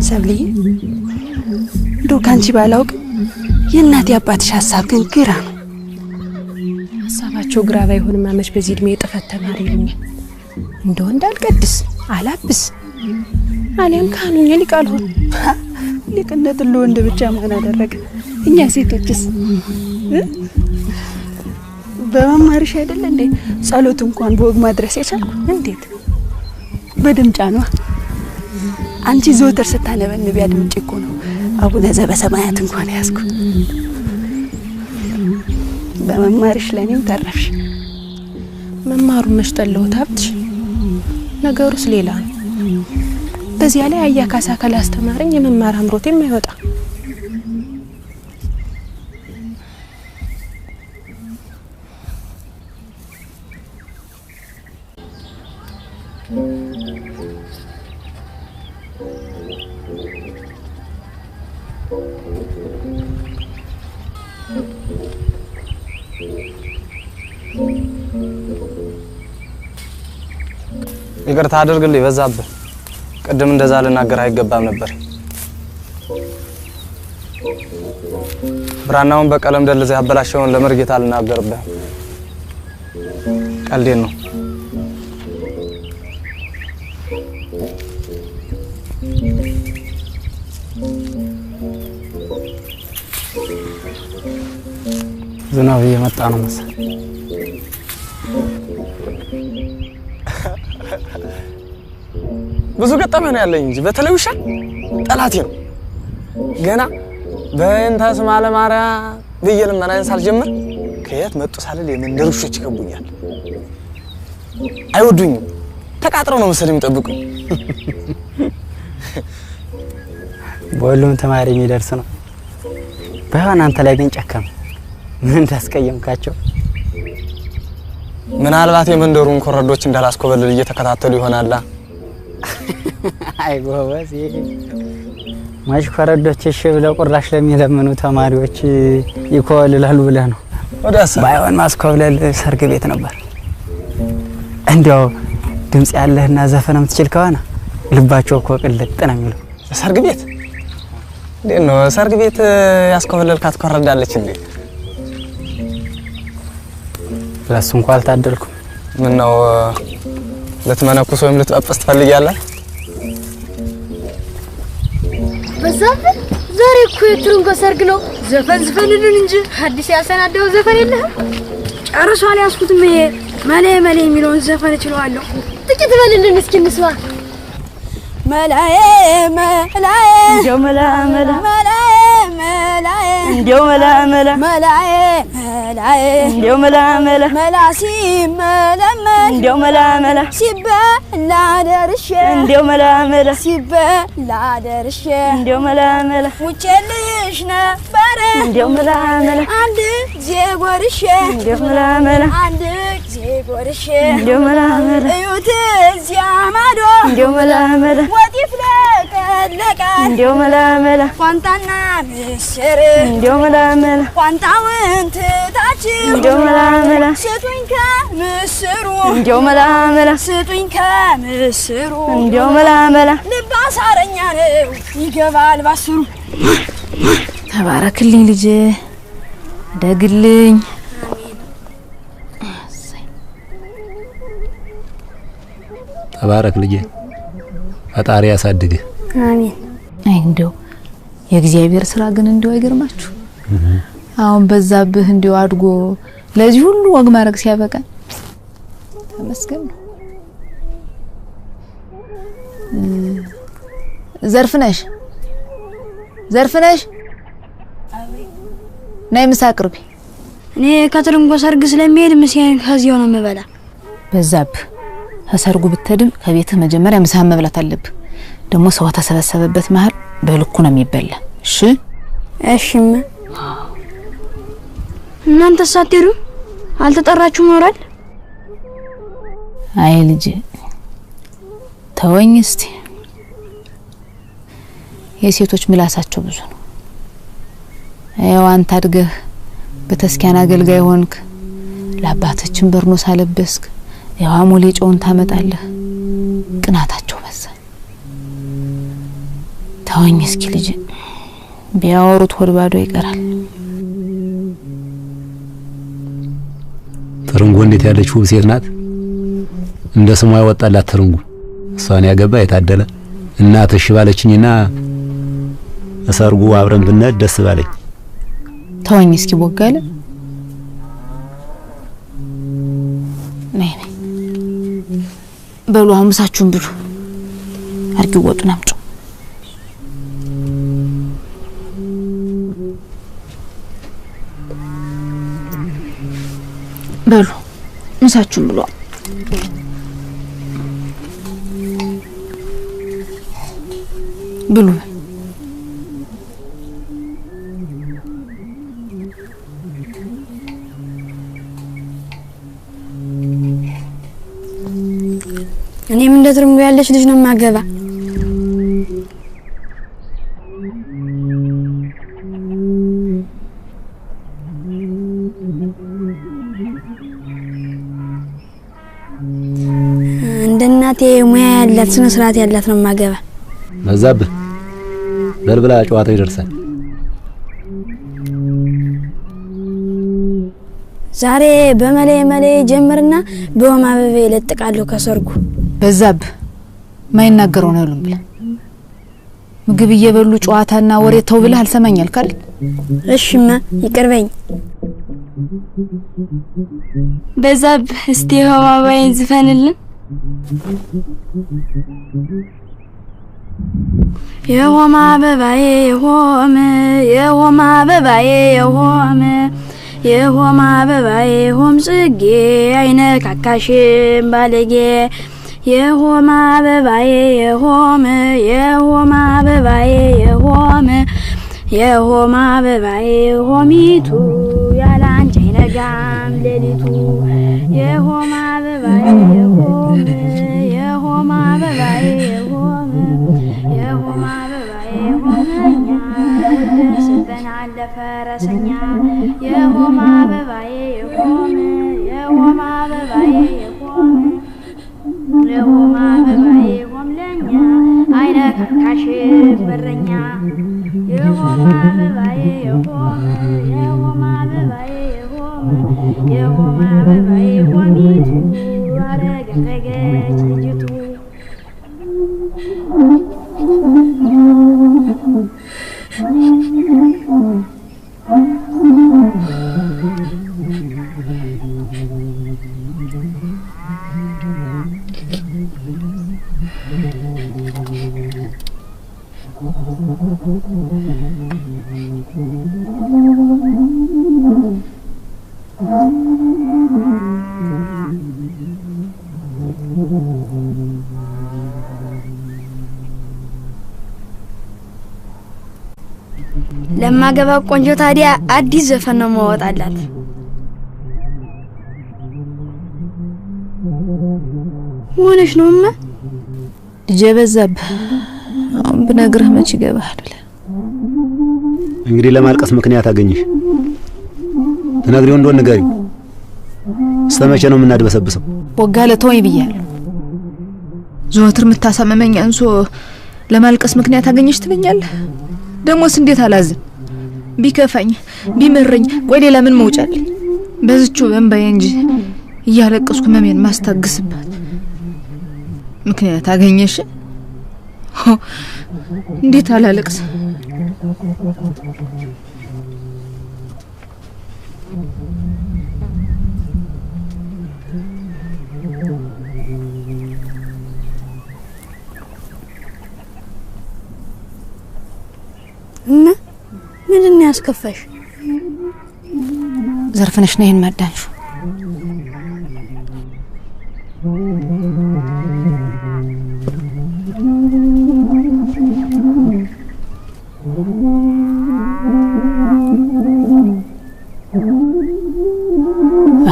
ሰብሊ እንደው ካንቺ ባላውቅ የእናቴ አባትሽ ሀሳብ ግን ግራ ነው። ሀሳባቸው ግራ ባይሆንም አመች በዚህ እድሜ የጥፈት ተማሪ ይሉኛል። እንደው እንዳልቀድስ አላብስ አለም ካኑኝ ሊቃል ሆነ ሊቅነት ለወንድ ብቻ ማን አደረገ? እኛ ሴቶችስ በመማርሽ አይደል እንዴ ጸሎት እንኳን በወግ ማድረስ የቻልኩ? እንዴት በድምጫ ነው። አንቺ ዘወትር ስታነበንብ ያድምጪ እኮ ነው አቡነ ዘበሰማያት እንኳን ያስኩ። በመማርሽ ለኔም ተረፍሽ። መማሩ መሽጠለውት ሀብትሽ ነገሩስ ሌላ ነው። በዚያ ላይ አያ ካሳ ካላስተማረኝ የመማር አምሮት የማይወጣ ይቅርታ አድርግልኝ በዛብህ። ቅድም እንደዛ ልናገር አይገባም ነበር። ብራናውን በቀለም ደልዘ ያበላሸውን ለመርጌታ ልናገርብህ። ቀልዴን ነው። ዝናብ እየመጣ ነው መሰለኝ። ብዙ ገጠመ ነው ያለኝ እንጂ በተለይ ውሻ ጠላቴ ነው። ገና በእንተ ስማ ለማርያም ብዬ ልመናዬን ሳልጀምር ከየት መጡ ሳልል የመንደር ውሾች ይከቡኛል። አይወዱኝም። ተቃጥረው ነው መሰለኝ የሚጠብቁኝ። በሁሉም ተማሪ የሚደርስ ነው። ባይሆን አንተ ላይ ግን ጨከም። ምን እንዳስቀየምካቸው? ምናልባት የመንደሩን ኮረዶች እንዳላስኮበልል እየተከታተሉ ይሆናላ። አይ ጎበዝ፣ ማሽ ኮረዶች እሺ ብለው ቁራሽ ለሚለምኑ ተማሪዎች ይኮልላሉ ብለህ ነው? ወዳሳ ባይሆን ማስኮብለል ሰርግ ቤት ነበር። እንዲያው ድምጽ ያለህና ዘፈን የምትችል ከሆነ ልባቸው እኮ ቅልጥ ነው የሚለው። ሰርግ ቤት እንዴት ነው? ሰርግ ቤት ያስኮበለልካት ኮረዳለች እንዴ? ለሱ እንኳን አልታደልኩም። ምን ነው ልትመነኩስ ወይም ልትጠብስ ትፈልጊያለህ? በዛብህ ዛሬ እኮ የትሩንጎ ሰርግ ነው። ዘፈን ዝፈንልን እንጂ አዲስ ያሰናዳው ዘፈን የለህም? ጨርሶ አልያዝኩትም። ይሄ መሌ መሌ የሚለውን ዘፈን እችለዋለሁ። ጥቂት በልልን እስኪ እንስማ። መላዬ መላዬ እንዲያው መላ መላ መላዬ መላዬ እንዲያው መላ መላ መላዬ መላዬ እንዲያው መላ መላ መላ ሲመለመል እንዲያው መላ መላ ሲበላ ደርሼ እንዲያው መላ መላ ሲበላ ደርሼ እንዲያው መላ መላ ውጭልሽ ነበር እንዲያው መላ መላ አንድ ጊዜ ጎርሼ እንዲያው መላ መላ አንድ ጊዜ ጎርሼ እንዲያው መላ መላ እዩት እዚያ ማዶ እንዲያው መላ መላ ወዲፍ ለቀለቀ እንዲያው መላ መላ ቋንጣና ምስር እንዲያው መላ መላ ቋንጣውን ትታችሁ እንዲያው መላ መላ ስጡኝ ከምስሩ እንዲያው መላ መላ ስጡኝ ከምስሩ እንዲያው መላ መላ ልብ አሳረኛ ነው ይገባል ባስሩ። ተባረክልኝ ልጄ ደግልኝ። ተባረክ ልጄ፣ ፈጣሪ ያሳድግህ። አሜን። አይ እንደው የእግዚአብሔር ስራ ግን እንደው አይገርማችሁ? አሁን በዛብህ እንደው አድጎ ለዚህ ሁሉ ወግ ማድረግ ሲያበቃ ተመስገን ነው። ዘርፍነሽ ዘርፍነሽ ነይ ምሳ አቅርቢ። እኔ ከትርንጎ ሰርግ ስለሚሄድ ምሳዬን ከዚያው ነው የምበላ። በዛብህ ከሰርጉ ብትሄድም ከቤትህ መጀመሪያ ምሳ መብላት አለብህ። ደግሞ ሰው ተሰበሰበበት መሃል በልኩ ነው የሚበላ። እሺ እሺማ። እናንተ ሳትሄዱ አልተጠራችሁም ኖራል? አይ ልጅ ተወኝ እስቲ። የሴቶች ምላሳቸው ብዙ ነው። ያው አንተ አድገህ በተስኪያን አገልጋይ ሆንክ፣ ለአባቶችን በርኖስ አለበስክ፣ ያው አሞሌ ጨውን ታመጣለህ። ቅናታቸው በዛ። ተወኝ እስኪ ልጅ፣ ቢያወሩት ሆድ ባዶ ይቀራል። ትርንጎ እንዴት ያለች ውብ ሴት ናት! እንደ ስሟ ያወጣላት ትርንጎ። እሷን ያገባ የታደለ። እናትሽ ባለችኝና እሰርጉ አብረን ብንሄድ ደስ ባለኝ። ተወኝ እስኪ ቦጋለ። ነይ በሉ አሁን ምሳችሁን ብሉ። አርጊው ወጡን አምጡ። በሉ ምሳችሁን ብሉ። ብሉ። እኔም እንደ ትርንጎ ያለች ልጅ ነው ማገባ። እንደ እናቴ ሙያ ያላት ስነ ስርዓት ያላት ነው ማገባ። በዛብህ በልብላ ጨዋታው ይደርሳል። ዛሬ በመሌ ጀምርና በወማ አበበ ይለጥቃለሁ ከሰርጉ። በዛብህ ማይናገረው ነው ብለ ምግብ እየበሉ ጨዋታና ወሬ ተው ብለህ አልሰማኝ አልካል። እሺማ ይቅርበኝ። በዛብህ እስቲ ወማ አበባዬን ዝፈንልን። የወማ አበባዬ የሆመ የወማ አበባዬ የሆመ የሆማ አበባዬ ሆም ጽጌ አይነካካሽም ባለጌ የሆማ አበባዬ የሆመ የሆማ አበባዬ የሆመ የሆማ አበባዬ ሆሚቱ ያላንቺ አይነጋም ሌሊቱ የሆማ አበባዬ የሆመ የሆማ አበባዬ የሆመ የሆማ አበባዬ ሆመኛ ወደስበናል ለፈረሰኛ የሆማ አበባዬ የሆመ የሆማ አበባዬ የሆመ የሆማ አበባዬ ሆምለኛ አይነካካሽ በረኛ የሆማ አበባዬ የሆመ የሆማ አበባዬ የሆመ የሆማ አበባዬ ሆሚቱ አረገረገች ልጅቱ ለማገባ ቆንጆ ታዲያ አዲስ ዘፈን ነው ማወጣላት። ሆነሽ ነውማ ልጄ በዛብህ አሁን ብነግርህ መች ይገባሃል ብለህ እንግዲህ ለማልቀስ ምክንያት አገኘሽ። ትነግሪው እንደሆነ ንገሪው። እስከመቼ ነው የምናድበሰብሰው? ወጋለ ተወኝ ብያለሁ። ዘወትር የምታሳመመኝ አንሶ ለማልቀስ ምክንያት አገኘሽ ትለኛለህ። ደሞስ እንዴት አላዝን? ቢከፋኝ ቢመረኝ ቆይ ሌላ ምን መውጫለኝ? በዝቹ በእንባዬ እንጂ እያለቀስኩ መሜን ማስታግስባት ምክንያት አገኘሽ? እንዴት አላለቅስ? እና ምንድን ነው ያስከፋሽ? ዘርፍነሽ ነው ይሄን ማዳንሹ።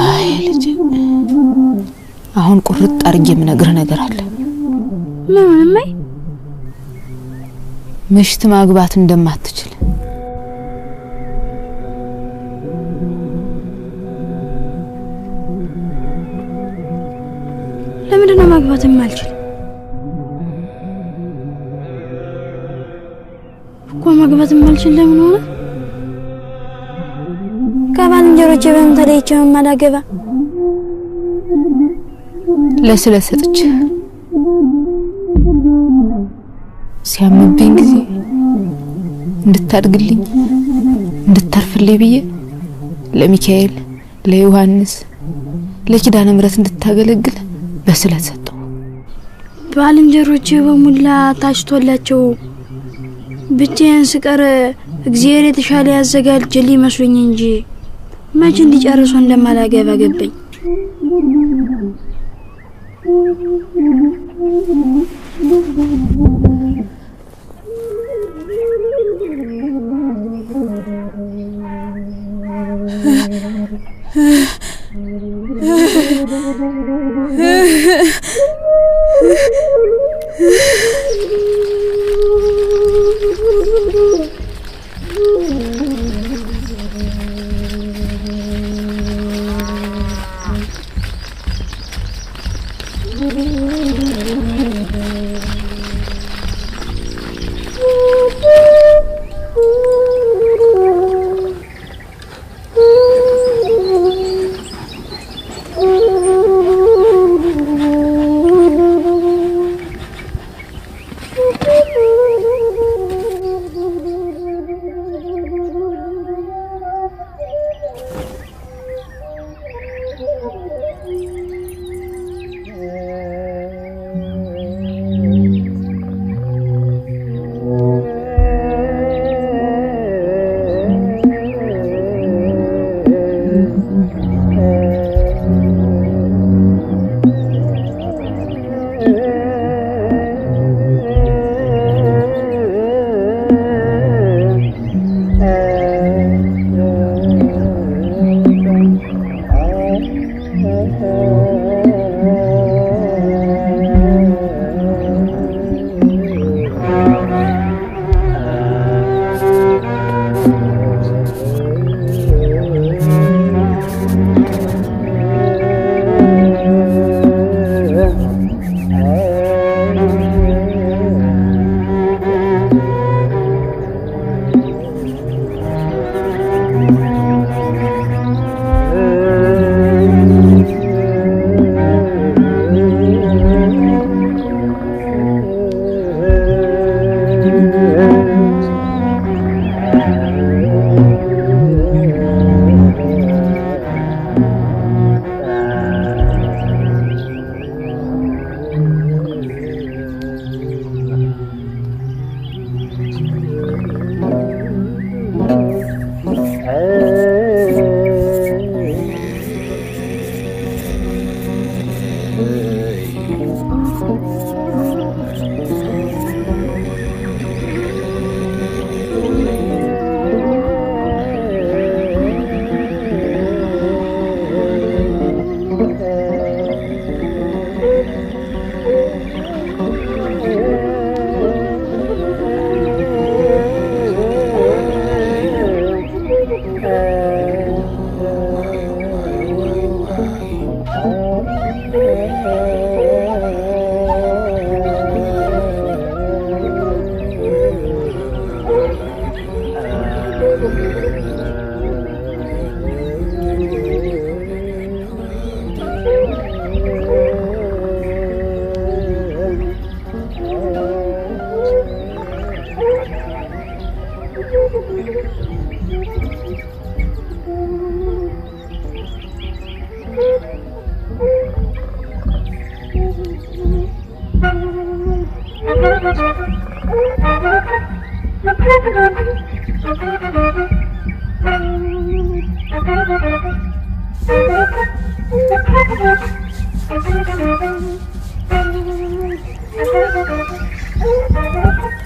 አይ ልጅ አሁን ቁርጥ አርጌ የምነግርህ ነገር አለ። ምንም ምሽት ማግባት እንደማትችል ለምንድነው ማግባት የማልችል? እኮ ማግባት የማልችል ለምን ሆነ? ከባልንጀሮቼ በምን ተለይቼ ማላገባ? ለስለት ሰጥቼ ሲያምብኝ ጊዜ እንድታድግልኝ እንድታርፍልኝ ብዬ ለሚካኤል ለዮሐንስ ለኪዳነ ምሕረት እንድታገለግል በስለት ሰጠው። ባልንጀሮቼ በሙላ ታጭቶላቸው ብቻዬን ስቀር እግዚአብሔር የተሻለ ያዘጋጅልኝ መስሎኝ እንጂ መቼ እንዲጨርሱ እንደማላገባ ገባኝ።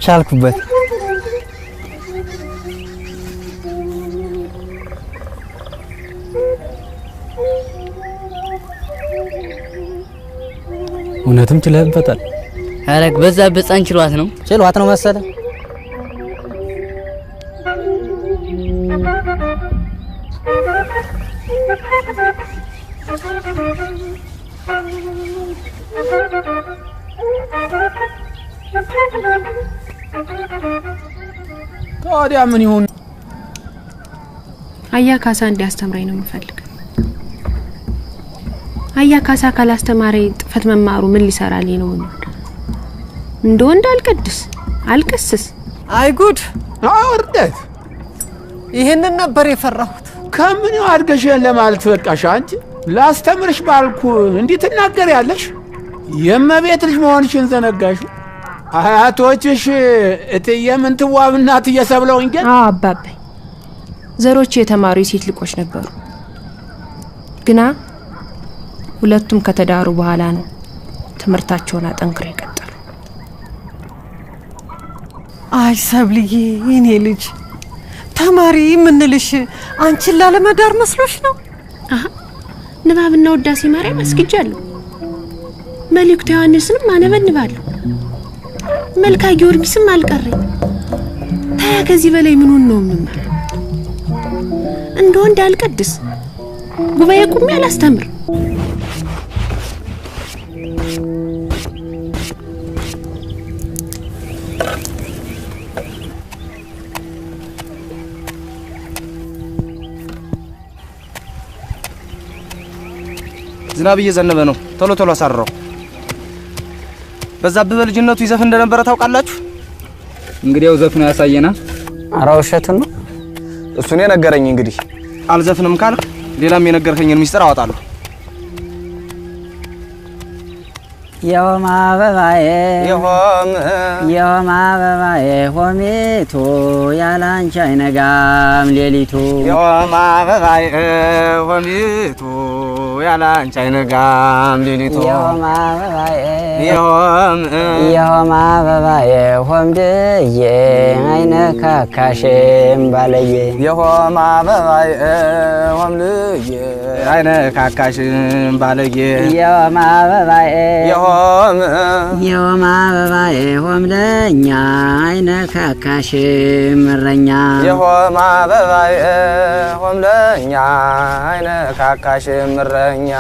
ቻልኩበት። እውነትም ችለህበታል። አረግ በዛበት ጻን ችሏት ነው መሰለ። ታዲያ ምን ይሁን? አያ ካሳ እንዲያስተምረኝ ነው የምፈልግ። አያ ካሳ ካላስተማረኝ ጥፈት መማሩ ምን ሊሰራልኝ ነው? እንደ ወንድ አልቀድስ አልቀስስ። አይ ጉድ! አውርደት! ይሄንን ነበር የፈራሁት። ከምን አድገሽ ለማለት በቃሽ? አንቺ ላስተምርሽ ባልኩ እንዴት ትናገሪያለሽ? የእመቤት ልጅ መሆንሽን ዘነጋሽ። አያቶችሽ እትዬ ምንትዋብና እትዬ ሰብለውኝ ግን አባቤ ዘሮች የተማሩ የሴት ልቆች ነበሩ። ግና ሁለቱም ከተዳሩ በኋላ ነው ትምህርታቸውን አጠንክረው የቀጠሉ። አይ ሰብልዬ የኔ ልጅ ተማሪ ምንልሽ አንቺን ላለመዳር መስሎሽ ነው? አሃ ንባብና ውዳሴ ማርያም አስግጃለሁ። መልእክተ ዮሐንስንም አነበንባለሁ። መልካ ጊዮርጊስም አልቀረኝ። ታያ ከዚህ በላይ ምኑን ነው የምማር? እንደ ወንድ አልቀድስ ጉባኤ ቁሜ አላስተምር። ዝናብ እየዘነበ ነው። ቶሎ ቶሎ አሳርረው። በዛብህ በልጅነቱ ይዘፍን እንደነበረ ታውቃላችሁ? እንግዲያው ዘፍኖ ያሳየና። ኧረ ውሸቱን ነው እሱን የነገረኝ። እንግዲህ አልዘፍንም ካልክ ሌላም የነገርከኝን ሚስጥር አወጣለሁ። የሆም አበባዬ የሆም አበባዬ ሆሚቱ ያላንቺ አይነጋም ሌሊቱ። የሆም አበባዬ ሆሚቱ ያላንቺ አይነጋም ሌሊቱ። የሆም አበባዬ የሆም አበባዬ ሆምድዬ አይነካካሽም ባለዬ። የሆም አበባዬ ሆምድዬ አይነካካሽም ባለዬ። የሆም አበባዬ የሆም አበባዬ ሆም ለኛ አይነካካሽም እረኛ። የሆም አበባዬ ሆም ለኛ አይነካካሽም እረኛ።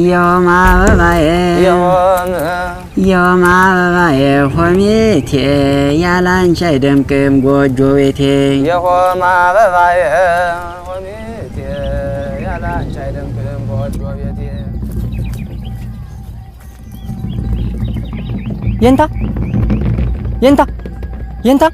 የሆም አበባዬ የሆም አበባዬ ሆሜቴ ያላንቺ አይደምቅም ጎጆ ቤቴ። የሆም አበባዬ ሆሜቴ ያላንቺ አይደምቅም ጎጆ ቤቴ። የንታ የንታ የንታ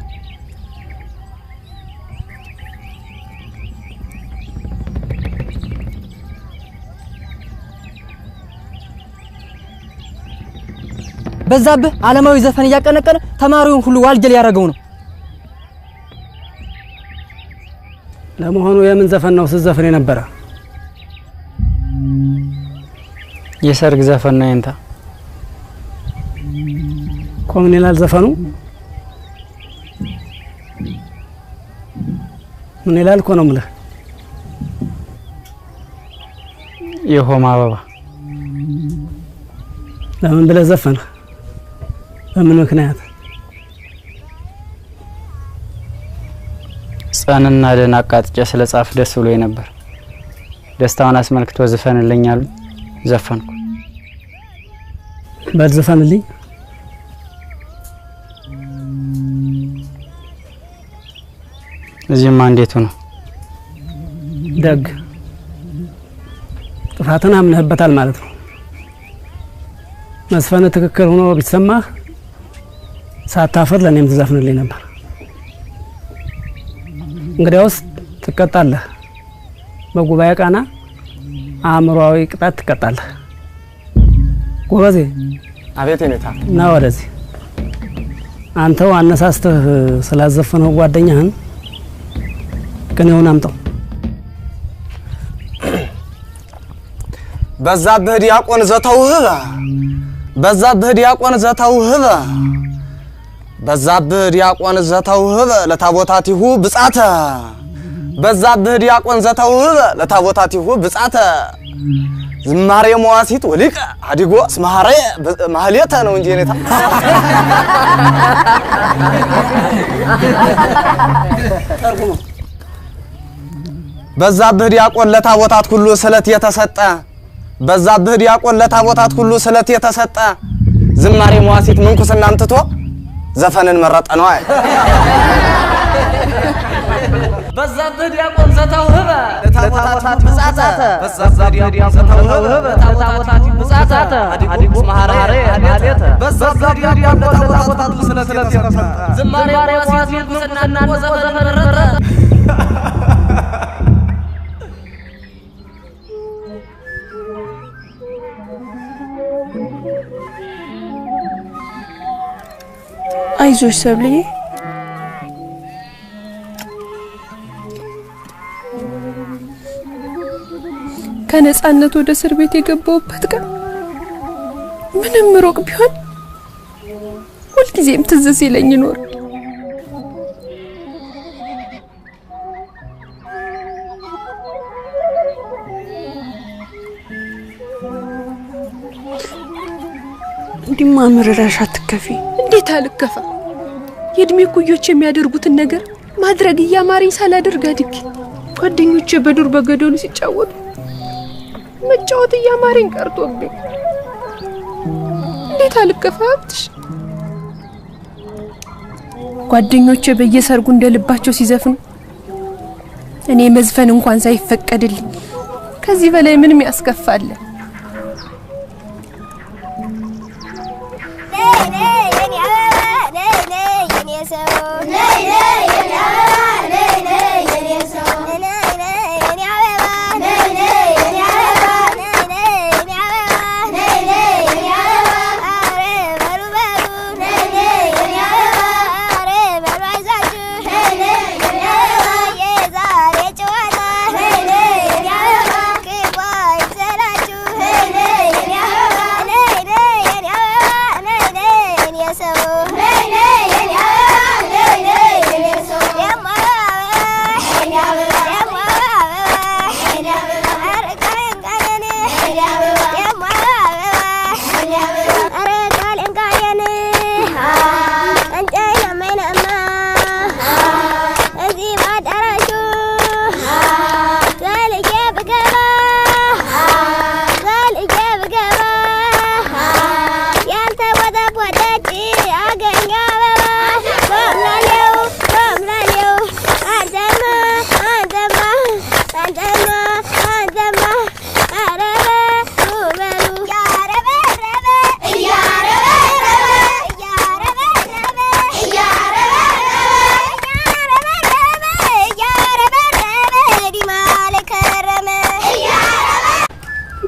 በዛብህ ዓለማዊ ዘፈን እያቀነቀነ ተማሪውን ሁሉ ዋልጀል ያደረገው ነው። ለመሆኑ የምን ዘፈን ነው ስትዘፍን የነበረ? የሰርግ ዘፈን ነው የንታ። ኮምን ይላል ዘፈኑ? ምን ይላል እኮ ነው የምልህ። የሆም አበባ። ለምን ብለህ ዘፈንህ? በምን ምክንያት? ጸንና ደን አቃጥጬ ስለ ጻፍ ደስ ብሎኝ ነበር። ደስታውን አስመልክቶ ዘፈንልኝ አሉ። ዘፈንኩ። በል ዘፈንልኝ። እዚህማ እንዴቱ ነው? ደግ ጥፋትን አምነህበታል ማለት ነው። መስፈን ትክክል ሆኖ ቢሰማህ ሳታፈር ለኔም ትዘፍንልኝ ነበር። እንግዲያውስ ትቀጣለህ። በጉባኤ ቃና አእምሮአዊ ቅጣት ትቀጣለህ። ጎበዜ። አቤት የኔታ። ና ወደዚህ። አንተው አነሳስተህ ስላዘፈነው ጓደኛህን ቅኔውን አምጣው። በዛብህ ዲያቆን ዘተውህበ በዛብህ ዲያቆን ዘተውህበ በዛብህ ዲያቆን ዘተውህበ ለታቦታቲሁ ብጻተ በዛብህ ዲያቆን ዘተውህበ ለታቦታቲሁ ብጻተ ዝማሬ መዋሲት ወሊቀ አዲጎ ስማሬ ማህሌተ ነው እንጂ የኔታ። በዛብህ ዲያቆን ለታቦታት ሁሉ ስለት የተሰጠ በዛብህ ዲያቆን ለታቦታት ሁሉ ስለት የተሰጠ ዝማሬ መዋሲት ምንኩስናን ትቶ ዘፈንን መረጠ ነው አይ በዛብህ ዲያቆን ዘተውህበ ለታቦታት ብጻጻተ በዛብህ ዲያቆን ዘተውህበ ለታቦታት ብጻጻተ አዲቁስ ማሐሬ አቤተ በዛብህ ዲያቆን ለታቦታት ሁሉ ስለት የተሰጠ ዝማሬ መዋሲት ምንኩስናን ዘፈንን መረጠ አይዞሽ ሰብልዬ ከነጻነት ወደ እስር ቤት የገባሁበት ቀን ምንም ሩቅ ቢሆን ሁልጊዜም ትዝ ሲለኝ ይኖር። እንዲማ ምርራሽ አትከፊ። እንዴት አልከፋ? የእድሜ ኩዮች የሚያደርጉትን ነገር ማድረግ እያማረኝ ሳላደርግ አድጌ ጓደኞቼ በዱር በገደሉ ሲጫወቱ መጫወት እያማረኝ ቀርቶብኝ እንዴት አልከፋትሽ? ጓደኞቼ በየሰርጉ እንደልባቸው ሲዘፍኑ እኔ መዝፈን እንኳን ሳይፈቀድልኝ ከዚህ በላይ ምንም ያስከፋል?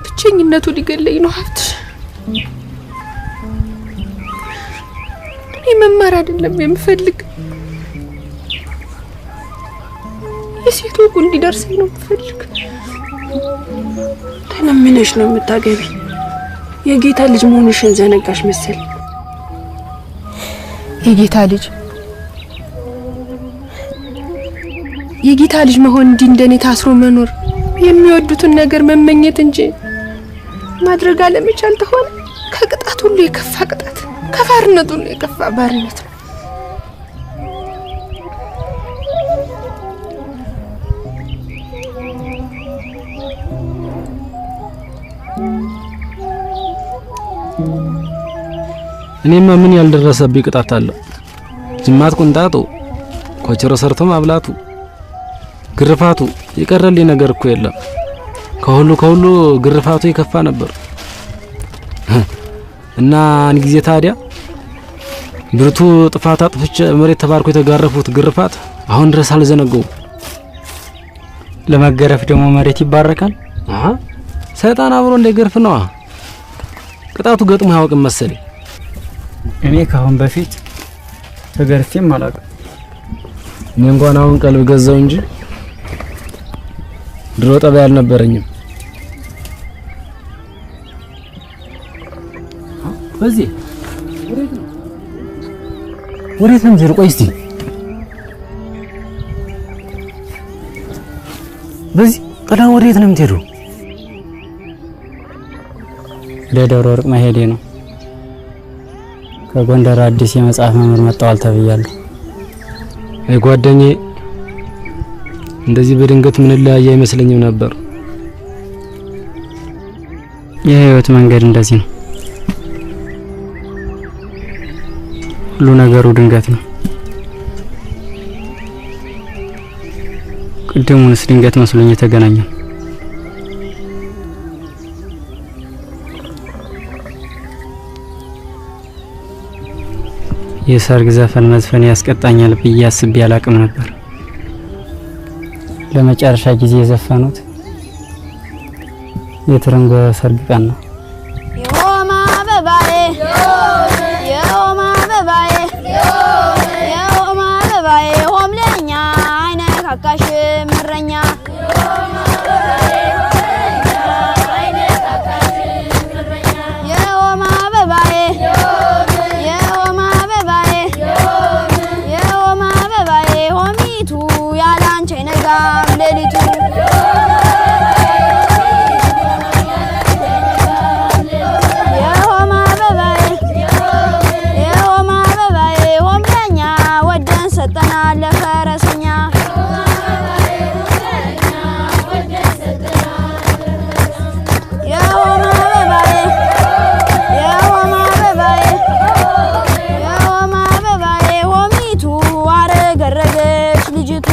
ብቸኝነቱ ሊገለኝ ነው ሀብትሽ። እኔ መማር አይደለም የምፈልግ የሴት ወጉ እንዲደርሰኝ ነው የምፈልግ። ተለምነሽ ነው የምታገቢ። የጌታ ልጅ መሆንሽን ዘነጋሽ መሰል። የጌታ ልጅ መሆን እንዲህ እንደኔ ታስሮ መኖር የሚወዱትን ነገር መመኘት እንጂ ማድረግ አለመቻል ተሆነ ከቅጣት ሁሉ የከፋ ቅጣት፣ ከባርነት ሁሉ የከፋ ባርነት ነው። እኔማ ምን ያልደረሰብኝ ቅጣት አለ? ጅማት ቁንጣጡ፣ ኮቸሮ ሰርቶ ማብላቱ፣ ግርፋቱ የቀረልኝ ነገር እኮ የለም። ከሁሉ ግርፋቱ የከፋ ነበር እና አንድ ጊዜ ታዲያ ብርቱ ጥፋት አጥፍቼ መሬት ተባርኮ የተጋረፉት ግርፋት አሁን ድረስ አልዘነገውም። ለመገረፍ ደግሞ መሬት ይባረካል? ሰይጣን አብሮ እንደገርፍ ነው። ቅጣቱ ገጥሞ ያውቅም መሰለኝ። እኔ ካሁን በፊት ተገርፌም አላውቅም። እኔ እንኳን አሁን ቀልብ ገዛው እንጂ ድሮ ጠባይ አልነበረኝም። በዚህ ወዴት ነው የምትሄዱ? ቆይ እስቲ በዚህ ቀዳም ወዴት ነው የምትሄዱ? ለደብረ ወርቅ መሄዴ ነው። ከጎንደር አዲስ የመጽሐፍ መምህር መጣዋል ተብያለሁ። አይ ጓደኛዬ፣ እንደዚህ በድንገት ምን ላይ አይመስለኝም ነበር። የህይወት መንገድ እንደዚህ ነው። ሁሉ ነገሩ ድንገት ነው። ቅድሙንስ ድንገት መስሎኝ የተገናኘን። የሰርግ ዘፈን መዝፈን ያስቀጣኛል ብዬ አስቤ አላቅም ነበር። ለመጨረሻ ጊዜ የዘፈኑት የትርንጎ ሰርግ ቀን ነው። የሆማ አበባዬ የሆማ አበባዬ የሆማ አበባዬ ሆምለኛ አይነካካሽ ምረኛ የሆማ አበባዬ የሆማ አበባዬ የሆማ አበባዬ ሆሚቱ ያላንቺ አይነጋም ሌሊቱ የሆማ አበባዬ የሆማ አበባዬ ሆምለኛ ወደን ሰጠናል ለፈረሰኛ የሆማ አበባዬ የሆማ አበባዬ የሆማ አበባዬ ሆሚቱ አረገረገች ልጅቱ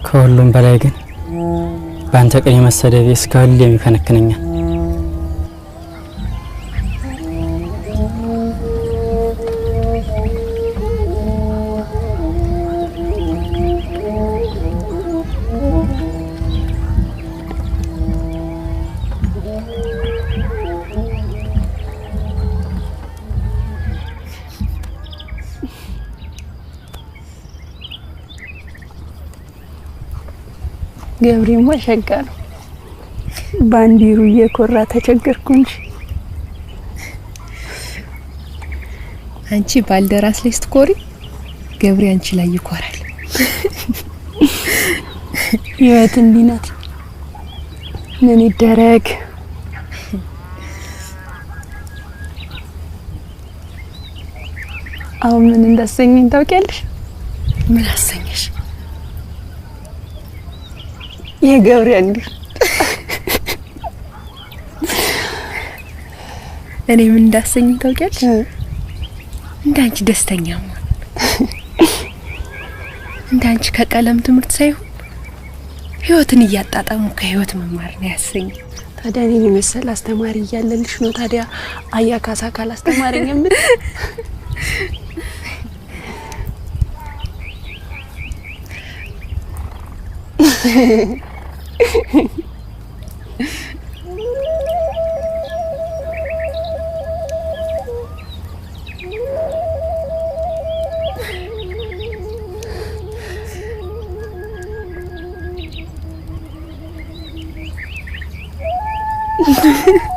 ከሁሉም በላይ ግን በአንተ ቀን የመሰደቤ እስካሁን የሚከነክነኛል። ገብሬማ ሸጋ ነው። ባንዲሩ እየኮራ ተቸገርኩ እንጂ አንቺ ባልደራስ ላይ ስትኮሪ ገብሬ አንቺ ላይ ይኮራል። ህይወት እንዲህ ናት። ምን ይደረግ? አሁን ምን እንዳሰኘኝ ታውቂያለሽ? ምን አሰኘሽ? የገብሬ እንዲህ እኔ ምን እንዳሰኘኝ ታውቂያለሽ? እንዳንቺ ደስተኛ መሆን፣ እንዳንቺ ከቀለም ትምህርት ሳይሆን ህይወትን እያጣጣሙ ከህይወት መማር ነው ያሰኘኝ። ታዲያ እኔን የመሰለ አስተማሪ እያለልሽ ነው ታዲያ አያ ካሳ ካላስተማረኝ ምን Ha ha ha.